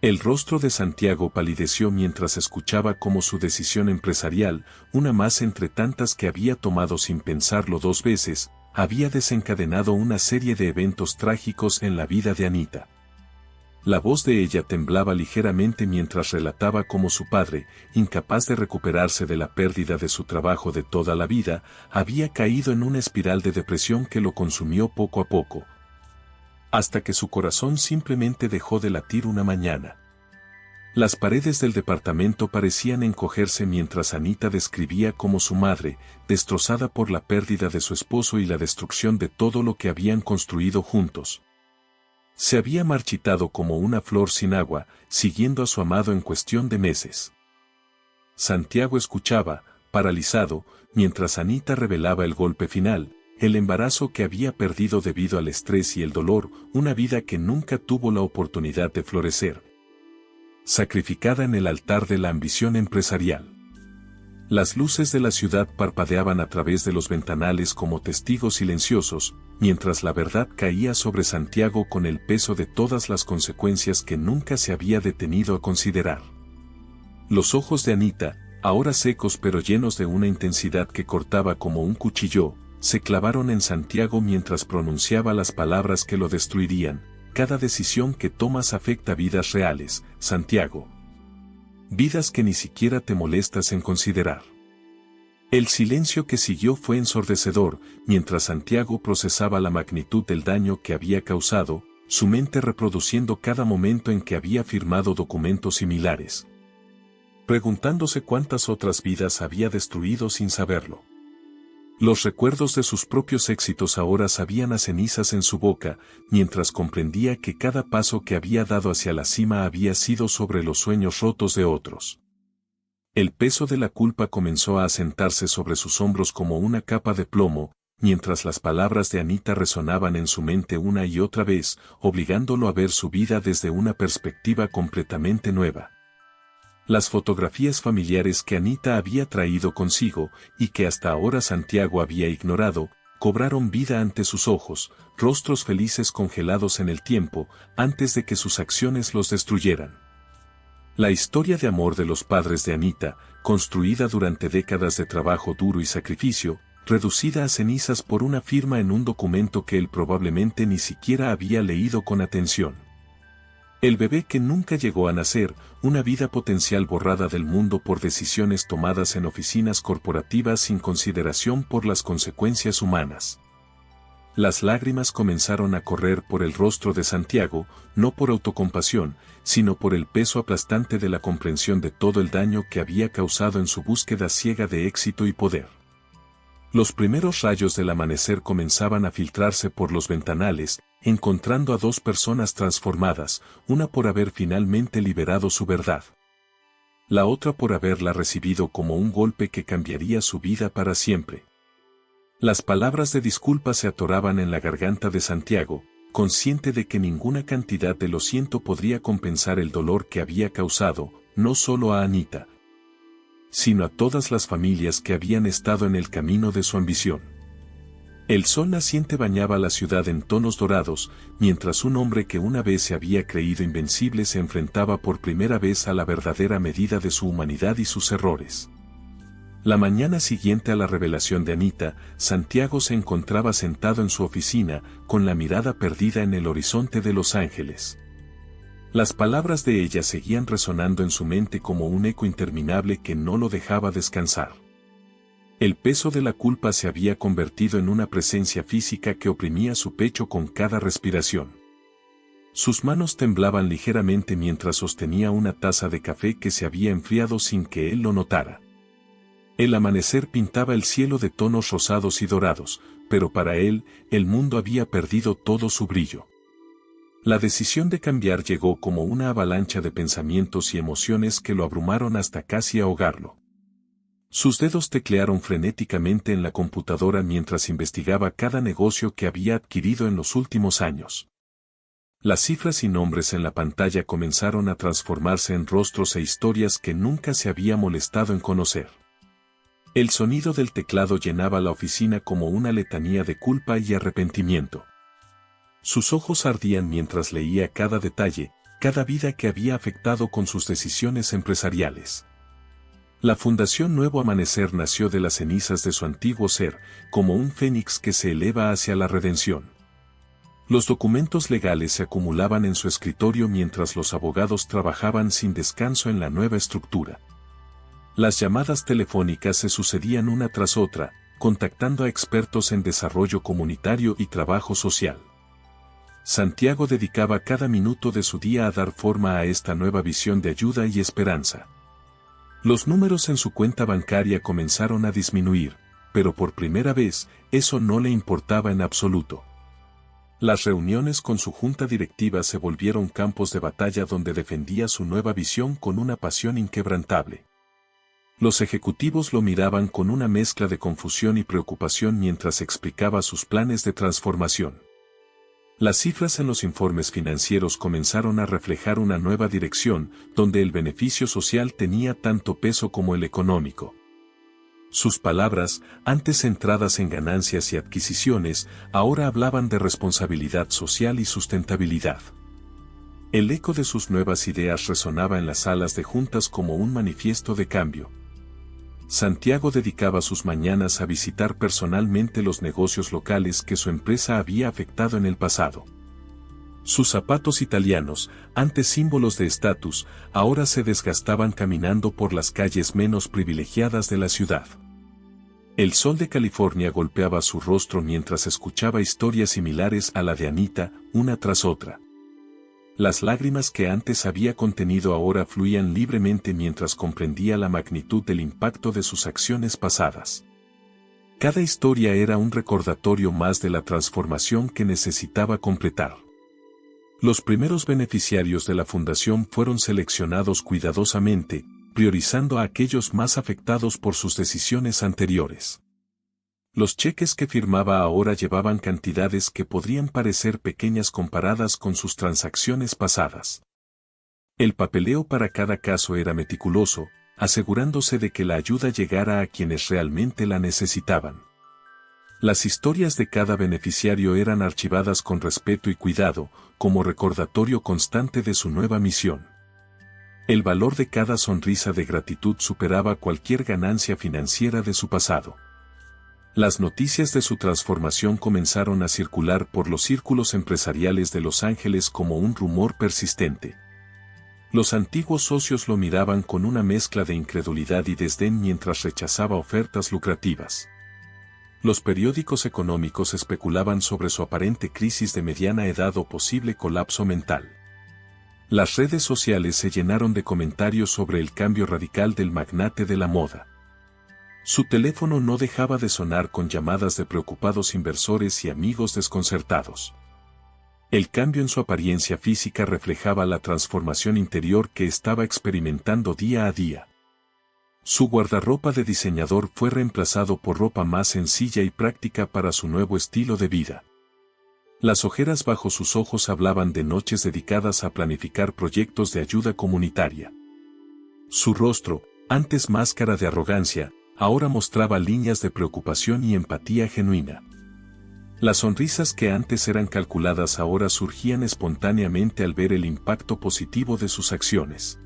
El rostro de Santiago palideció mientras escuchaba cómo su decisión empresarial, una más entre tantas que había tomado sin pensarlo 2 veces, había desencadenado una serie de eventos trágicos en la vida de Anita. La voz de ella temblaba ligeramente mientras relataba cómo su padre, incapaz de recuperarse de la pérdida de su trabajo de toda la vida, había caído en una espiral de depresión que lo consumió poco a poco, hasta que su corazón simplemente dejó de latir una mañana. Las paredes del departamento parecían encogerse mientras Anita describía cómo su madre, destrozada por la pérdida de su esposo y la destrucción de todo lo que habían construido juntos, se había marchitado como una flor sin agua, siguiendo a su amado en cuestión de meses. Santiago escuchaba, paralizado, mientras Anita revelaba el golpe final, el embarazo que había perdido debido al estrés y el dolor, una vida que nunca tuvo la oportunidad de florecer, sacrificada en el altar de la ambición empresarial. Las luces de la ciudad parpadeaban a través de los ventanales como testigos silenciosos, mientras la verdad caía sobre Santiago con el peso de todas las consecuencias que nunca se había detenido a considerar. Los ojos de Anita, ahora secos pero llenos de una intensidad que cortaba como un cuchillo, se clavaron en Santiago mientras pronunciaba las palabras que lo destruirían. Cada decisión que tomas afecta vidas reales, Santiago. Vidas que ni siquiera te molestas en considerar. El silencio que siguió fue ensordecedor, mientras Santiago procesaba la magnitud del daño que había causado, su mente reproduciendo cada momento en que había firmado documentos similares, preguntándose cuántas otras vidas había destruido sin saberlo. Los recuerdos de sus propios éxitos ahora sabían a cenizas en su boca, mientras comprendía que cada paso que había dado hacia la cima había sido sobre los sueños rotos de otros. El peso de la culpa comenzó a asentarse sobre sus hombros como una capa de plomo, mientras las palabras de Anita resonaban en su mente una y otra vez, obligándolo a ver su vida desde una perspectiva completamente nueva. Las fotografías familiares que Anita había traído consigo, y que hasta ahora Santiago había ignorado, cobraron vida ante sus ojos, rostros felices congelados en el tiempo, antes de que sus acciones los destruyeran. La historia de amor de los padres de Anita, construida durante décadas de trabajo duro y sacrificio, reducida a cenizas por una firma en un documento que él probablemente ni siquiera había leído con atención. El bebé que nunca llegó a nacer, una vida potencial borrada del mundo por decisiones tomadas en oficinas corporativas sin consideración por las consecuencias humanas. Las lágrimas comenzaron a correr por el rostro de Santiago, no por autocompasión, sino por el peso aplastante de la comprensión de todo el daño que había causado en su búsqueda ciega de éxito y poder. Los primeros rayos del amanecer comenzaban a filtrarse por los ventanales, encontrando a dos personas transformadas, una por haber finalmente liberado su verdad. La otra por haberla recibido como un golpe que cambiaría su vida para siempre. Las palabras de disculpa se atoraban en la garganta de Santiago, consciente de que ninguna cantidad de lo siento podría compensar el dolor que había causado, no solo a Anita, sino a todas las familias que habían estado en el camino de su ambición. El sol naciente bañaba la ciudad en tonos dorados, mientras un hombre que una vez se había creído invencible se enfrentaba por primera vez a la verdadera medida de su humanidad y sus errores. La mañana siguiente a la revelación de Anita, Santiago se encontraba sentado en su oficina, con la mirada perdida en el horizonte de Los Ángeles. Las palabras de ella seguían resonando en su mente como un eco interminable que no lo dejaba descansar. El peso de la culpa se había convertido en una presencia física que oprimía su pecho con cada respiración. Sus manos temblaban ligeramente mientras sostenía una taza de café que se había enfriado sin que él lo notara. El amanecer pintaba el cielo de tonos rosados y dorados, pero para él, el mundo había perdido todo su brillo. La decisión de cambiar llegó como una avalancha de pensamientos y emociones que lo abrumaron hasta casi ahogarlo. Sus dedos teclearon frenéticamente en la computadora mientras investigaba cada negocio que había adquirido en los últimos años. Las cifras y nombres en la pantalla comenzaron a transformarse en rostros e historias que nunca se había molestado en conocer. El sonido del teclado llenaba la oficina como una letanía de culpa y arrepentimiento. Sus ojos ardían mientras leía cada detalle, cada vida que había afectado con sus decisiones empresariales. La Fundación Nuevo Amanecer nació de las cenizas de su antiguo ser, como un fénix que se eleva hacia la redención. Los documentos legales se acumulaban en su escritorio mientras los abogados trabajaban sin descanso en la nueva estructura. Las llamadas telefónicas se sucedían una tras otra, contactando a expertos en desarrollo comunitario y trabajo social. Santiago dedicaba cada minuto de su día a dar forma a esta nueva visión de ayuda y esperanza. Los números en su cuenta bancaria comenzaron a disminuir, pero por primera vez, eso no le importaba en absoluto. Las reuniones con su junta directiva se volvieron campos de batalla donde defendía su nueva visión con una pasión inquebrantable. Los ejecutivos lo miraban con una mezcla de confusión y preocupación mientras explicaba sus planes de transformación. Las cifras en los informes financieros comenzaron a reflejar una nueva dirección, donde el beneficio social tenía tanto peso como el económico. Sus palabras, antes centradas en ganancias y adquisiciones, ahora hablaban de responsabilidad social y sustentabilidad. El eco de sus nuevas ideas resonaba en las salas de juntas como un manifiesto de cambio. Santiago dedicaba sus mañanas a visitar personalmente los negocios locales que su empresa había afectado en el pasado. Sus zapatos italianos, antes símbolos de estatus, ahora se desgastaban caminando por las calles menos privilegiadas de la ciudad. El sol de California golpeaba su rostro mientras escuchaba historias similares a la de Anita, una tras otra. Las lágrimas que antes había contenido ahora fluían libremente mientras comprendía la magnitud del impacto de sus acciones pasadas. Cada historia era un recordatorio más de la transformación que necesitaba completar. Los primeros beneficiarios de la fundación fueron seleccionados cuidadosamente, priorizando a aquellos más afectados por sus decisiones anteriores. Los cheques que firmaba ahora llevaban cantidades que podrían parecer pequeñas comparadas con sus transacciones pasadas. El papeleo para cada caso era meticuloso, asegurándose de que la ayuda llegara a quienes realmente la necesitaban. Las historias de cada beneficiario eran archivadas con respeto y cuidado, como recordatorio constante de su nueva misión. El valor de cada sonrisa de gratitud superaba cualquier ganancia financiera de su pasado. Las noticias de su transformación comenzaron a circular por los círculos empresariales de Los Ángeles como un rumor persistente. Los antiguos socios lo miraban con una mezcla de incredulidad y desdén mientras rechazaba ofertas lucrativas. Los periódicos económicos especulaban sobre su aparente crisis de mediana edad o posible colapso mental. Las redes sociales se llenaron de comentarios sobre el cambio radical del magnate de la moda. Su teléfono no dejaba de sonar con llamadas de preocupados inversores y amigos desconcertados. El cambio en su apariencia física reflejaba la transformación interior que estaba experimentando día a día. Su guardarropa de diseñador fue reemplazado por ropa más sencilla y práctica para su nuevo estilo de vida. Las ojeras bajo sus ojos hablaban de noches dedicadas a planificar proyectos de ayuda comunitaria. Su rostro, antes máscara de arrogancia, ahora mostraba líneas de preocupación y empatía genuina. Las sonrisas que antes eran calculadas ahora surgían espontáneamente al ver el impacto positivo de sus acciones.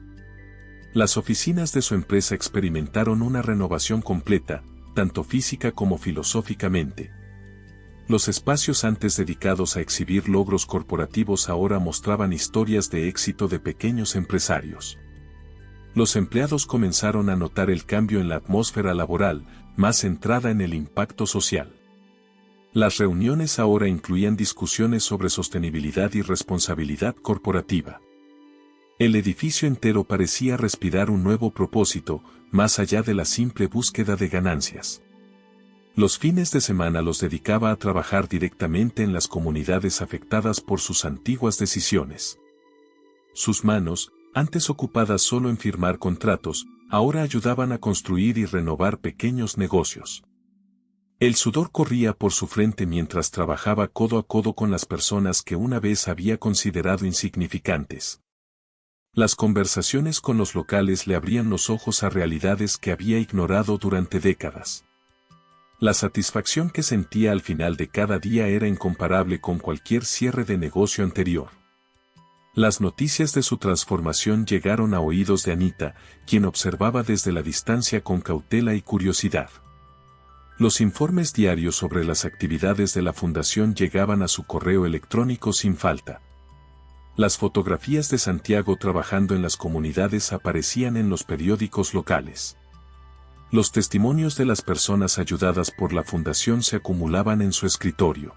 Las oficinas de su empresa experimentaron una renovación completa, tanto física como filosóficamente. Los espacios antes dedicados a exhibir logros corporativos ahora mostraban historias de éxito de pequeños empresarios. Los empleados comenzaron a notar el cambio en la atmósfera laboral, más centrada en el impacto social. Las reuniones ahora incluían discusiones sobre sostenibilidad y responsabilidad corporativa. El edificio entero parecía respirar un nuevo propósito, más allá de la simple búsqueda de ganancias. Los fines de semana los dedicaba a trabajar directamente en las comunidades afectadas por sus antiguas decisiones. Sus manos, antes ocupadas solo en firmar contratos, ahora ayudaban a construir y renovar pequeños negocios. El sudor corría por su frente mientras trabajaba codo a codo con las personas que una vez había considerado insignificantes. Las conversaciones con los locales le abrían los ojos a realidades que había ignorado durante décadas. La satisfacción que sentía al final de cada día era incomparable con cualquier cierre de negocio anterior. Las noticias de su transformación llegaron a oídos de Anita, quien observaba desde la distancia con cautela y curiosidad. Los informes diarios sobre las actividades de la fundación llegaban a su correo electrónico sin falta. Las fotografías de Santiago trabajando en las comunidades aparecían en los periódicos locales. Los testimonios de las personas ayudadas por la fundación se acumulaban en su escritorio.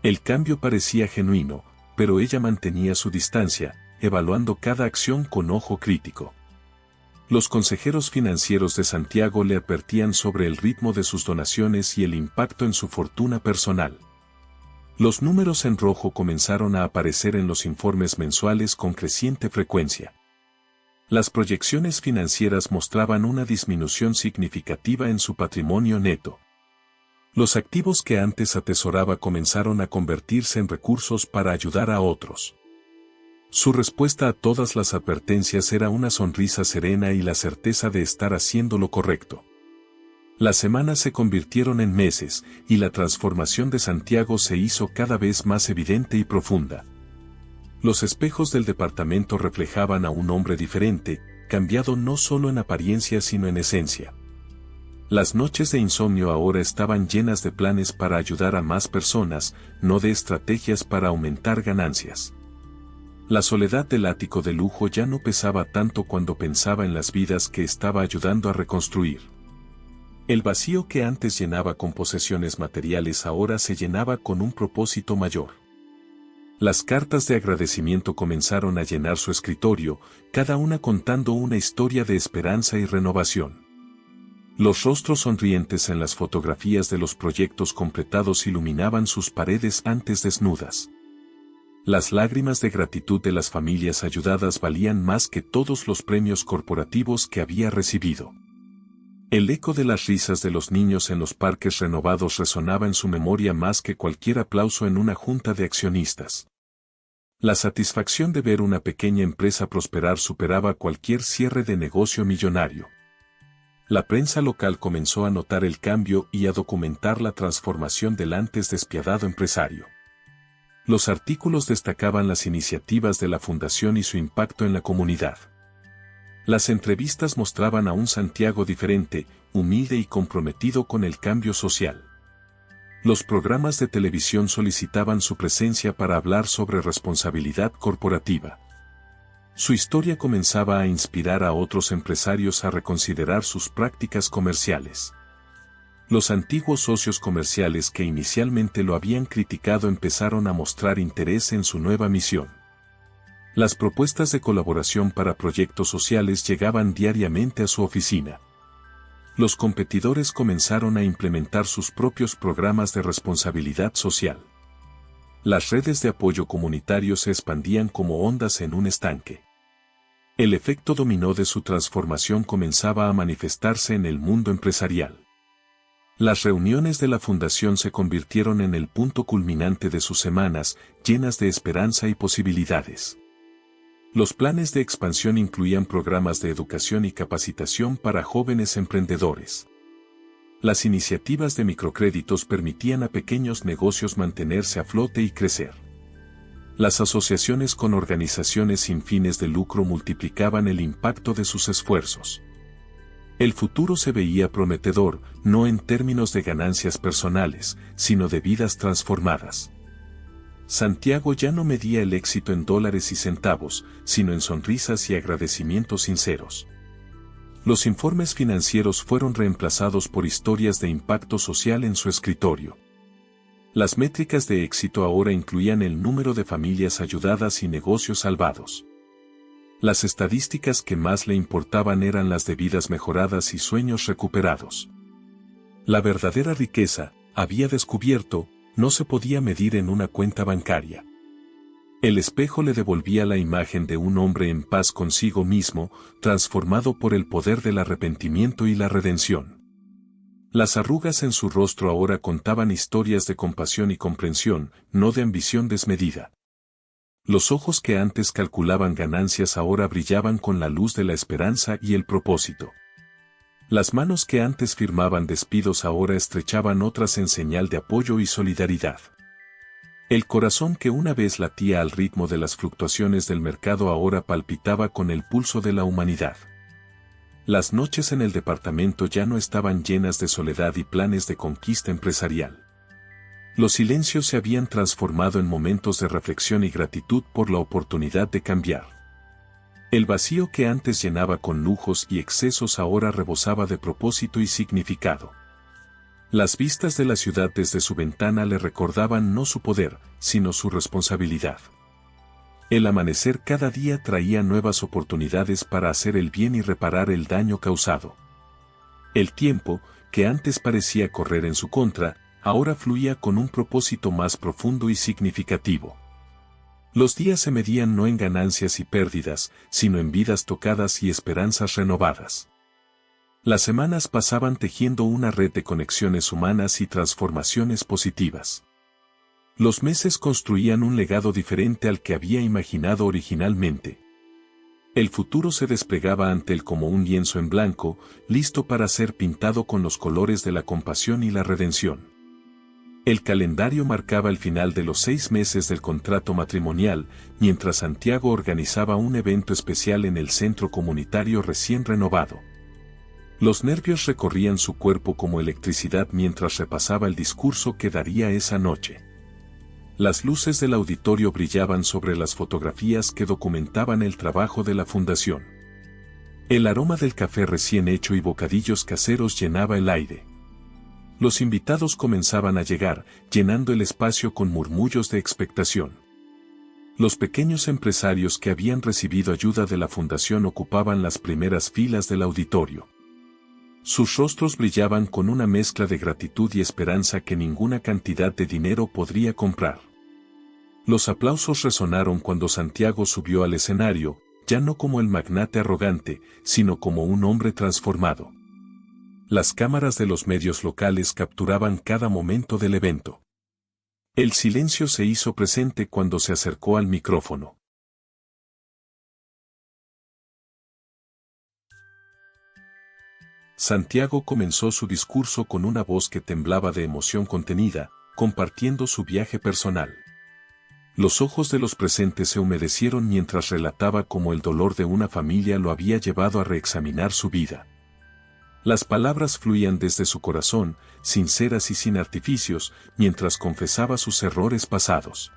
El cambio parecía genuino, pero ella mantenía su distancia, evaluando cada acción con ojo crítico. Los consejeros financieros de Santiago le advertían sobre el ritmo de sus donaciones y el impacto en su fortuna personal. Los números en rojo comenzaron a aparecer en los informes mensuales con creciente frecuencia. Las proyecciones financieras mostraban una disminución significativa en su patrimonio neto. Los activos que antes atesoraba comenzaron a convertirse en recursos para ayudar a otros. Su respuesta a todas las advertencias era una sonrisa serena y la certeza de estar haciendo lo correcto. Las semanas se convirtieron en meses, y la transformación de Santiago se hizo cada vez más evidente y profunda. Los espejos del departamento reflejaban a un hombre diferente, cambiado no solo en apariencia sino en esencia. Las noches de insomnio ahora estaban llenas de planes para ayudar a más personas, no de estrategias para aumentar ganancias. La soledad del ático de lujo ya no pesaba tanto cuando pensaba en las vidas que estaba ayudando a reconstruir. El vacío que antes llenaba con posesiones materiales ahora se llenaba con un propósito mayor. Las cartas de agradecimiento comenzaron a llenar su escritorio, cada una contando una historia de esperanza y renovación. Los rostros sonrientes en las fotografías de los proyectos completados iluminaban sus paredes antes desnudas. Las lágrimas de gratitud de las familias ayudadas valían más que todos los premios corporativos que había recibido. El eco de las risas de los niños en los parques renovados resonaba en su memoria más que cualquier aplauso en una junta de accionistas. La satisfacción de ver una pequeña empresa prosperar superaba cualquier cierre de negocio millonario. La prensa local comenzó a notar el cambio y a documentar la transformación del antes despiadado empresario. Los artículos destacaban las iniciativas de la fundación y su impacto en la comunidad. Las entrevistas mostraban a un Santiago diferente, humilde y comprometido con el cambio social. Los programas de televisión solicitaban su presencia para hablar sobre responsabilidad corporativa. Su historia comenzaba a inspirar a otros empresarios a reconsiderar sus prácticas comerciales. Los antiguos socios comerciales que inicialmente lo habían criticado empezaron a mostrar interés en su nueva misión. Las propuestas de colaboración para proyectos sociales llegaban diariamente a su oficina. Los competidores comenzaron a implementar sus propios programas de responsabilidad social. Las redes de apoyo comunitario se expandían como ondas en un estanque. El efecto dominó de su transformación comenzaba a manifestarse en el mundo empresarial. Las reuniones de la fundación se convirtieron en el punto culminante de sus semanas, llenas de esperanza y posibilidades. Los planes de expansión incluían programas de educación y capacitación para jóvenes emprendedores. Las iniciativas de microcréditos permitían a pequeños negocios mantenerse a flote y crecer. Las asociaciones con organizaciones sin fines de lucro multiplicaban el impacto de sus esfuerzos. El futuro se veía prometedor, no en términos de ganancias personales, sino de vidas transformadas. Santiago ya no medía el éxito en dólares y centavos, sino en sonrisas y agradecimientos sinceros. Los informes financieros fueron reemplazados por historias de impacto social en su escritorio. Las métricas de éxito ahora incluían el número de familias ayudadas y negocios salvados. Las estadísticas que más le importaban eran las de vidas mejoradas y sueños recuperados. La verdadera riqueza, había descubierto, no se podía medir en una cuenta bancaria. El espejo le devolvía la imagen de un hombre en paz consigo mismo, transformado por el poder del arrepentimiento y la redención. Las arrugas en su rostro ahora contaban historias de compasión y comprensión, no de ambición desmedida. Los ojos que antes calculaban ganancias ahora brillaban con la luz de la esperanza y el propósito. Las manos que antes firmaban despidos ahora estrechaban otras en señal de apoyo y solidaridad. El corazón que una vez latía al ritmo de las fluctuaciones del mercado ahora palpitaba con el pulso de la humanidad. Las noches en el departamento ya no estaban llenas de soledad y planes de conquista empresarial. Los silencios se habían transformado en momentos de reflexión y gratitud por la oportunidad de cambiar. El vacío que antes llenaba con lujos y excesos ahora rebosaba de propósito y significado. Las vistas de la ciudad desde su ventana le recordaban no su poder, sino su responsabilidad. El amanecer cada día traía nuevas oportunidades para hacer el bien y reparar el daño causado. El tiempo, que antes parecía correr en su contra, ahora fluía con un propósito más profundo y significativo. Los días se medían no en ganancias y pérdidas, sino en vidas tocadas y esperanzas renovadas. Las semanas pasaban tejiendo una red de conexiones humanas y transformaciones positivas. Los meses construían un legado diferente al que había imaginado originalmente. El futuro se desplegaba ante él como un lienzo en blanco, listo para ser pintado con los colores de la compasión y la redención. El calendario marcaba el final de los 6 meses del contrato matrimonial, mientras Santiago organizaba un evento especial en el centro comunitario recién renovado. Los nervios recorrían su cuerpo como electricidad mientras repasaba el discurso que daría esa noche. Las luces del auditorio brillaban sobre las fotografías que documentaban el trabajo de la fundación. El aroma del café recién hecho y bocadillos caseros llenaba el aire. Los invitados comenzaban a llegar, llenando el espacio con murmullos de expectación. Los pequeños empresarios que habían recibido ayuda de la fundación ocupaban las primeras filas del auditorio. Sus rostros brillaban con una mezcla de gratitud y esperanza que ninguna cantidad de dinero podría comprar. Los aplausos resonaron cuando Santiago subió al escenario, ya no como el magnate arrogante, sino como un hombre transformado. Las cámaras de los medios locales capturaban cada momento del evento. El silencio se hizo presente cuando se acercó al micrófono. Santiago comenzó su discurso con una voz que temblaba de emoción contenida, compartiendo su viaje personal. Los ojos de los presentes se humedecieron mientras relataba cómo el dolor de una familia lo había llevado a reexaminar su vida. Las palabras fluían desde su corazón, sinceras y sin artificios, mientras confesaba sus errores pasados.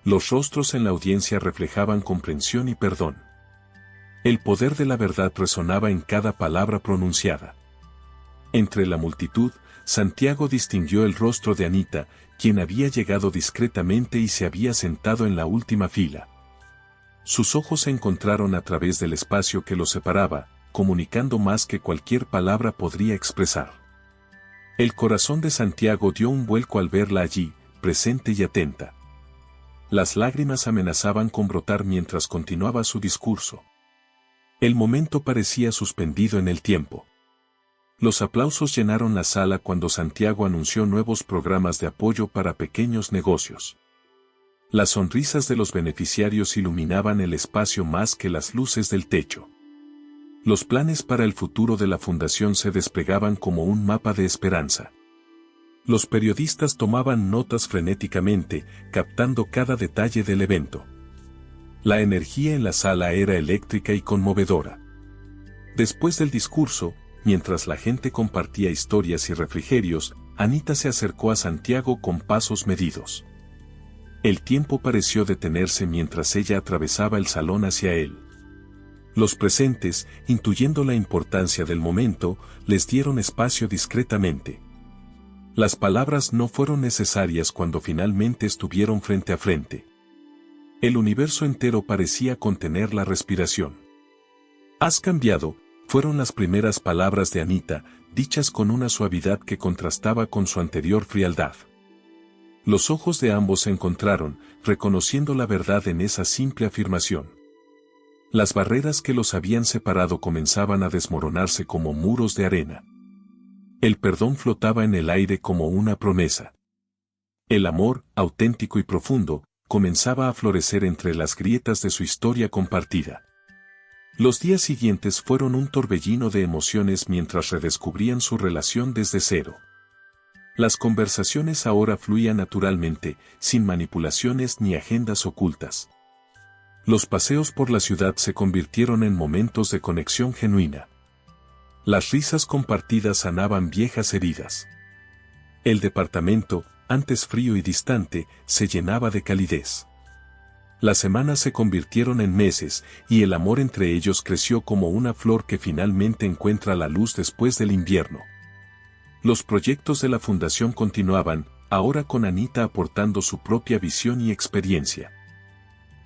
Los rostros en la audiencia reflejaban comprensión y perdón. El poder de la verdad resonaba en cada palabra pronunciada. Entre la multitud, Santiago distinguió el rostro de Anita, quien había llegado discretamente y se había sentado en la última fila. Sus ojos se encontraron a través del espacio que los separaba, comunicando más que cualquier palabra podría expresar. El corazón de Santiago dio un vuelco al verla allí, presente y atenta. Las lágrimas amenazaban con brotar mientras continuaba su discurso. El momento parecía suspendido en el tiempo. Los aplausos llenaron la sala cuando Santiago anunció nuevos programas de apoyo para pequeños negocios. Las sonrisas de los beneficiarios iluminaban el espacio más que las luces del techo. Los planes para el futuro de la fundación se desplegaban como un mapa de esperanza. Los periodistas tomaban notas frenéticamente, captando cada detalle del evento. La energía en la sala era eléctrica y conmovedora. Después del discurso, mientras la gente compartía historias y refrigerios, Anita se acercó a Santiago con pasos medidos. El tiempo pareció detenerse mientras ella atravesaba el salón hacia él. Los presentes, intuyendo la importancia del momento, les dieron espacio discretamente. Las palabras no fueron necesarias cuando finalmente estuvieron frente a frente. El universo entero parecía contener la respiración. «Has cambiado», fueron las primeras palabras de Anita, dichas con una suavidad que contrastaba con su anterior frialdad. Los ojos de ambos se encontraron, reconociendo la verdad en esa simple afirmación. Las barreras que los habían separado comenzaban a desmoronarse como muros de arena. El perdón flotaba en el aire como una promesa. El amor, auténtico y profundo, comenzaba a florecer entre las grietas de su historia compartida. Los días siguientes fueron un torbellino de emociones mientras redescubrían su relación desde cero. Las conversaciones ahora fluían naturalmente, sin manipulaciones ni agendas ocultas. Los paseos por la ciudad se convirtieron en momentos de conexión genuina. Las risas compartidas sanaban viejas heridas. El departamento, antes frío y distante, se llenaba de calidez. Las semanas se convirtieron en meses, y el amor entre ellos creció como una flor que finalmente encuentra la luz después del invierno. Los proyectos de la fundación continuaban, ahora con Anita aportando su propia visión y experiencia.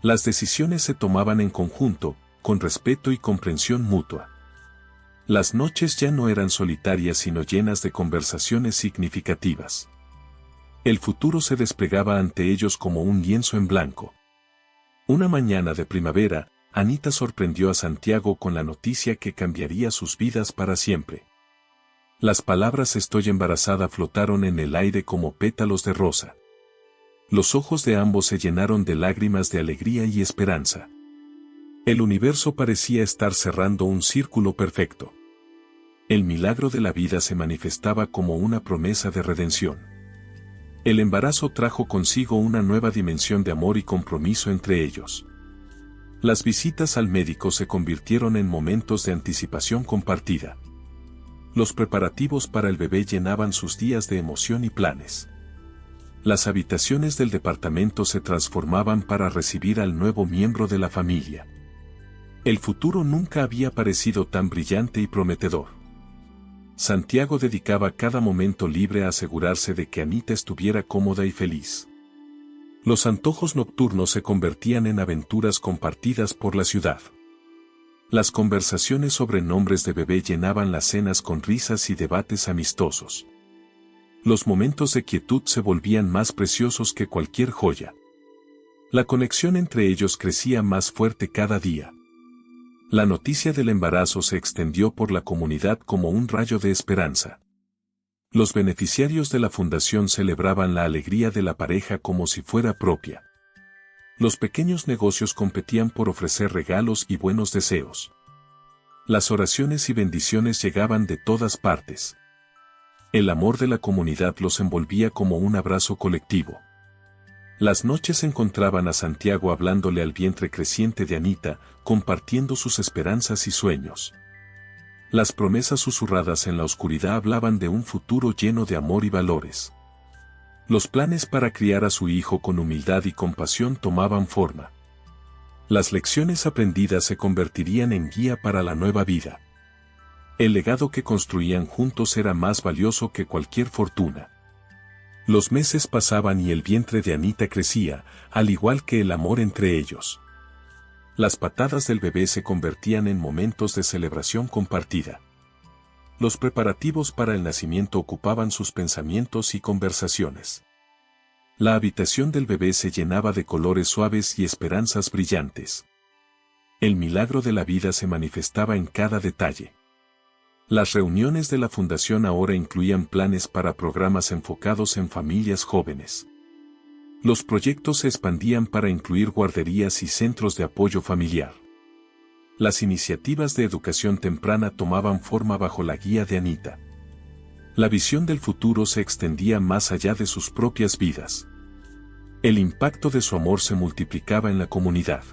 Las decisiones se tomaban en conjunto, con respeto y comprensión mutua. Las noches ya no eran solitarias sino llenas de conversaciones significativas. El futuro se desplegaba ante ellos como un lienzo en blanco. Una mañana de primavera, Anita sorprendió a Santiago con la noticia que cambiaría sus vidas para siempre. Las palabras «estoy embarazada» flotaron en el aire como pétalos de rosa. Los ojos de ambos se llenaron de lágrimas de alegría y esperanza. El universo parecía estar cerrando un círculo perfecto. El milagro de la vida se manifestaba como una promesa de redención. El embarazo trajo consigo una nueva dimensión de amor y compromiso entre ellos. Las visitas al médico se convirtieron en momentos de anticipación compartida. Los preparativos para el bebé llenaban sus días de emoción y planes. Las habitaciones del departamento se transformaban para recibir al nuevo miembro de la familia. El futuro nunca había parecido tan brillante y prometedor. Santiago dedicaba cada momento libre a asegurarse de que Anita estuviera cómoda y feliz. Los antojos nocturnos se convertían en aventuras compartidas por la ciudad. Las conversaciones sobre nombres de bebé llenaban las cenas con risas y debates amistosos. Los momentos de quietud se volvían más preciosos que cualquier joya. La conexión entre ellos crecía más fuerte cada día. La noticia del embarazo se extendió por la comunidad como un rayo de esperanza. Los beneficiarios de la fundación celebraban la alegría de la pareja como si fuera propia. Los pequeños negocios competían por ofrecer regalos y buenos deseos. Las oraciones y bendiciones llegaban de todas partes. El amor de la comunidad los envolvía como un abrazo colectivo. Las noches encontraban a Santiago hablándole al vientre creciente de Anita, compartiendo sus esperanzas y sueños. Las promesas susurradas en la oscuridad hablaban de un futuro lleno de amor y valores. Los planes para criar a su hijo con humildad y compasión tomaban forma. Las lecciones aprendidas se convertirían en guía para la nueva vida. El legado que construían juntos era más valioso que cualquier fortuna. Los meses pasaban y el vientre de Anita crecía, al igual que el amor entre ellos. Las patadas del bebé se convertían en momentos de celebración compartida. Los preparativos para el nacimiento ocupaban sus pensamientos y conversaciones. La habitación del bebé se llenaba de colores suaves y esperanzas brillantes. El milagro de la vida se manifestaba en cada detalle. Las reuniones de la fundación ahora incluían planes para programas enfocados en familias jóvenes. Los proyectos se expandían para incluir guarderías y centros de apoyo familiar. Las iniciativas de educación temprana tomaban forma bajo la guía de Anita. La visión del futuro se extendía más allá de sus propias vidas. El impacto de su amor se multiplicaba en la comunidad.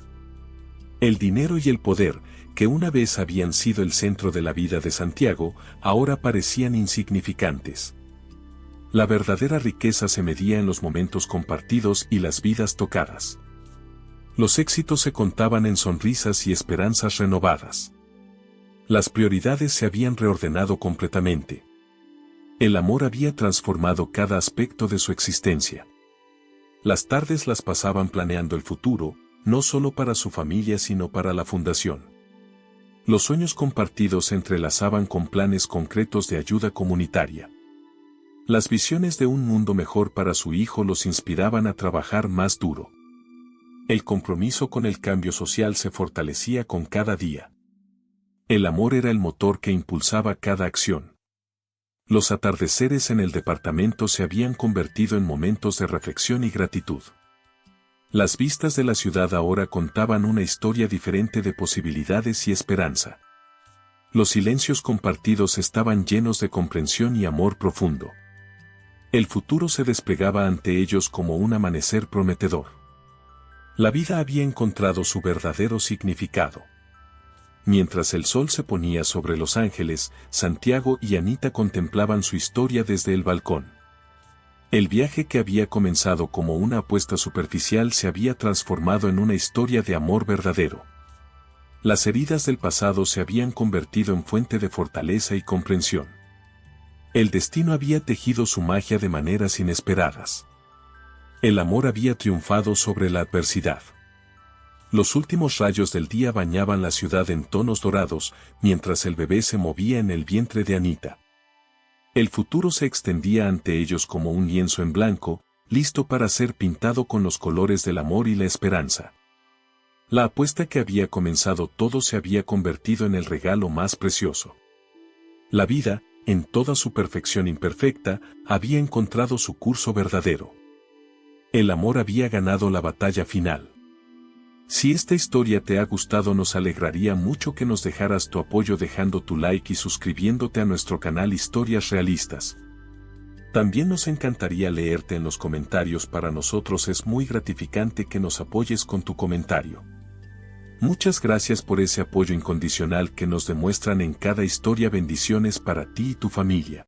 El dinero y el poder, que una vez habían sido el centro de la vida de Santiago, ahora parecían insignificantes. La verdadera riqueza se medía en los momentos compartidos y las vidas tocadas. Los éxitos se contaban en sonrisas y esperanzas renovadas. Las prioridades se habían reordenado completamente. El amor había transformado cada aspecto de su existencia. Las tardes las pasaban planeando el futuro, no solo para su familia sino para la fundación. Los sueños compartidos se entrelazaban con planes concretos de ayuda comunitaria. Las visiones de un mundo mejor para su hijo los inspiraban a trabajar más duro. El compromiso con el cambio social se fortalecía con cada día. El amor era el motor que impulsaba cada acción. Los atardeceres en el departamento se habían convertido en momentos de reflexión y gratitud. Las vistas de la ciudad ahora contaban una historia diferente de posibilidades y esperanza. Los silencios compartidos estaban llenos de comprensión y amor profundo. El futuro se desplegaba ante ellos como un amanecer prometedor. La vida había encontrado su verdadero significado. Mientras el sol se ponía sobre Los Ángeles, Santiago y Anita contemplaban su historia desde el balcón. El viaje que había comenzado como una apuesta superficial se había transformado en una historia de amor verdadero. Las heridas del pasado se habían convertido en fuente de fortaleza y comprensión. El destino había tejido su magia de maneras inesperadas. El amor había triunfado sobre la adversidad. Los últimos rayos del día bañaban la ciudad en tonos dorados, mientras el bebé se movía en el vientre de Anita. El futuro se extendía ante ellos como un lienzo en blanco, listo para ser pintado con los colores del amor y la esperanza. La apuesta que había comenzado todo se había convertido en el regalo más precioso. La vida, en toda su perfección imperfecta, había encontrado su curso verdadero. El amor había ganado la batalla final. Si esta historia te ha gustado, nos alegraría mucho que nos dejaras tu apoyo dejando tu like y suscribiéndote a nuestro canal Historias Realistas. También nos encantaría leerte en los comentarios. Para nosotros es muy gratificante que nos apoyes con tu comentario. Muchas gracias por ese apoyo incondicional que nos demuestran en cada historia. Bendiciones para ti y tu familia.